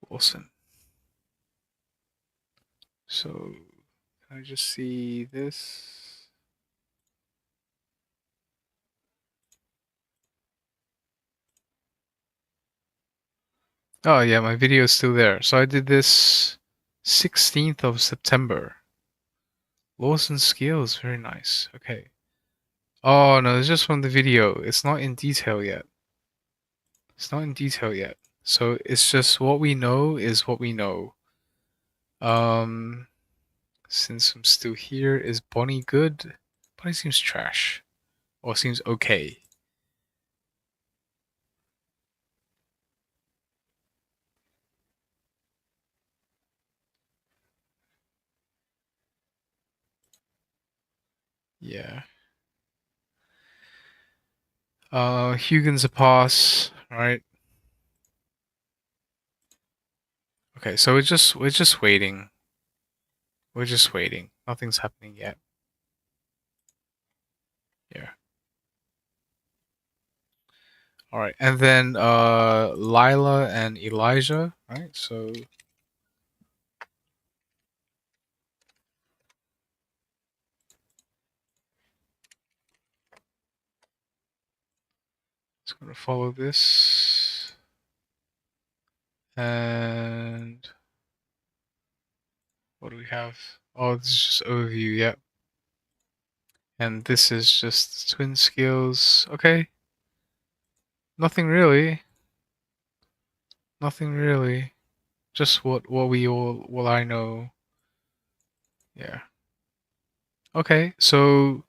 Wilson. So I just see this. Oh yeah, my video is still there. So I did this 16th of September. Lawson Scales, very nice. Okay. Oh no, it's just from the video. It's not in detail yet. It's not in detail yet. So it's just what we know is what we know. Since I'm still here, is Bonnie good? Bonnie seems trash. Or seems okay. Yeah. Hugin's a pass, right? Okay, so we're just waiting. We're just waiting. Nothing's happening yet. Yeah. All right, and then Lila and Elijah, right? So it's gonna follow this, and what do we have? Oh, this is just overview. Yep. And this is just twin skills. Okay. Nothing really. Nothing really. Just what I know. Yeah. Okay. So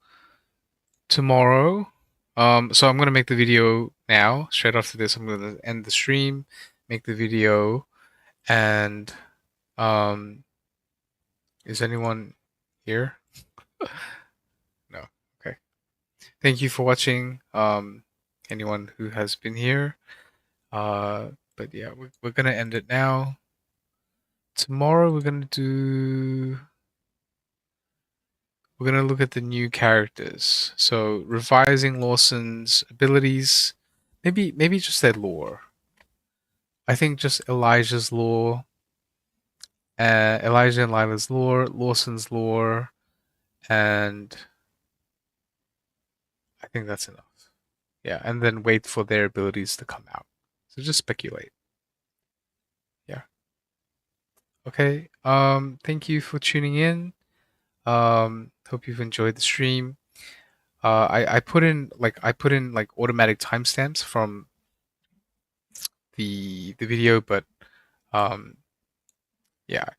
tomorrow, so I'm gonna make the video now. Straight after this, I'm gonna end the stream, make the video, and is anyone here? No. Okay. Thank you for watching. Anyone who has been here. But yeah, we're gonna end it now. Tomorrow we're gonna look at the new characters. So revising Lawson's abilities, maybe just their lore. I think just Elijah's lore, Elijah and Lila's lore, Lawson's lore, and I think that's enough. Yeah, and then wait for their abilities to come out. So just speculate. Yeah. Okay. Thank you for tuning in. Hope you've enjoyed the stream. I put in like automatic timestamps from the video, but yeah, it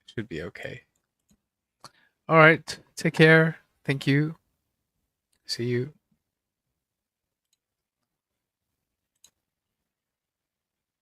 should be okay. All right, take care. Thank you. See you.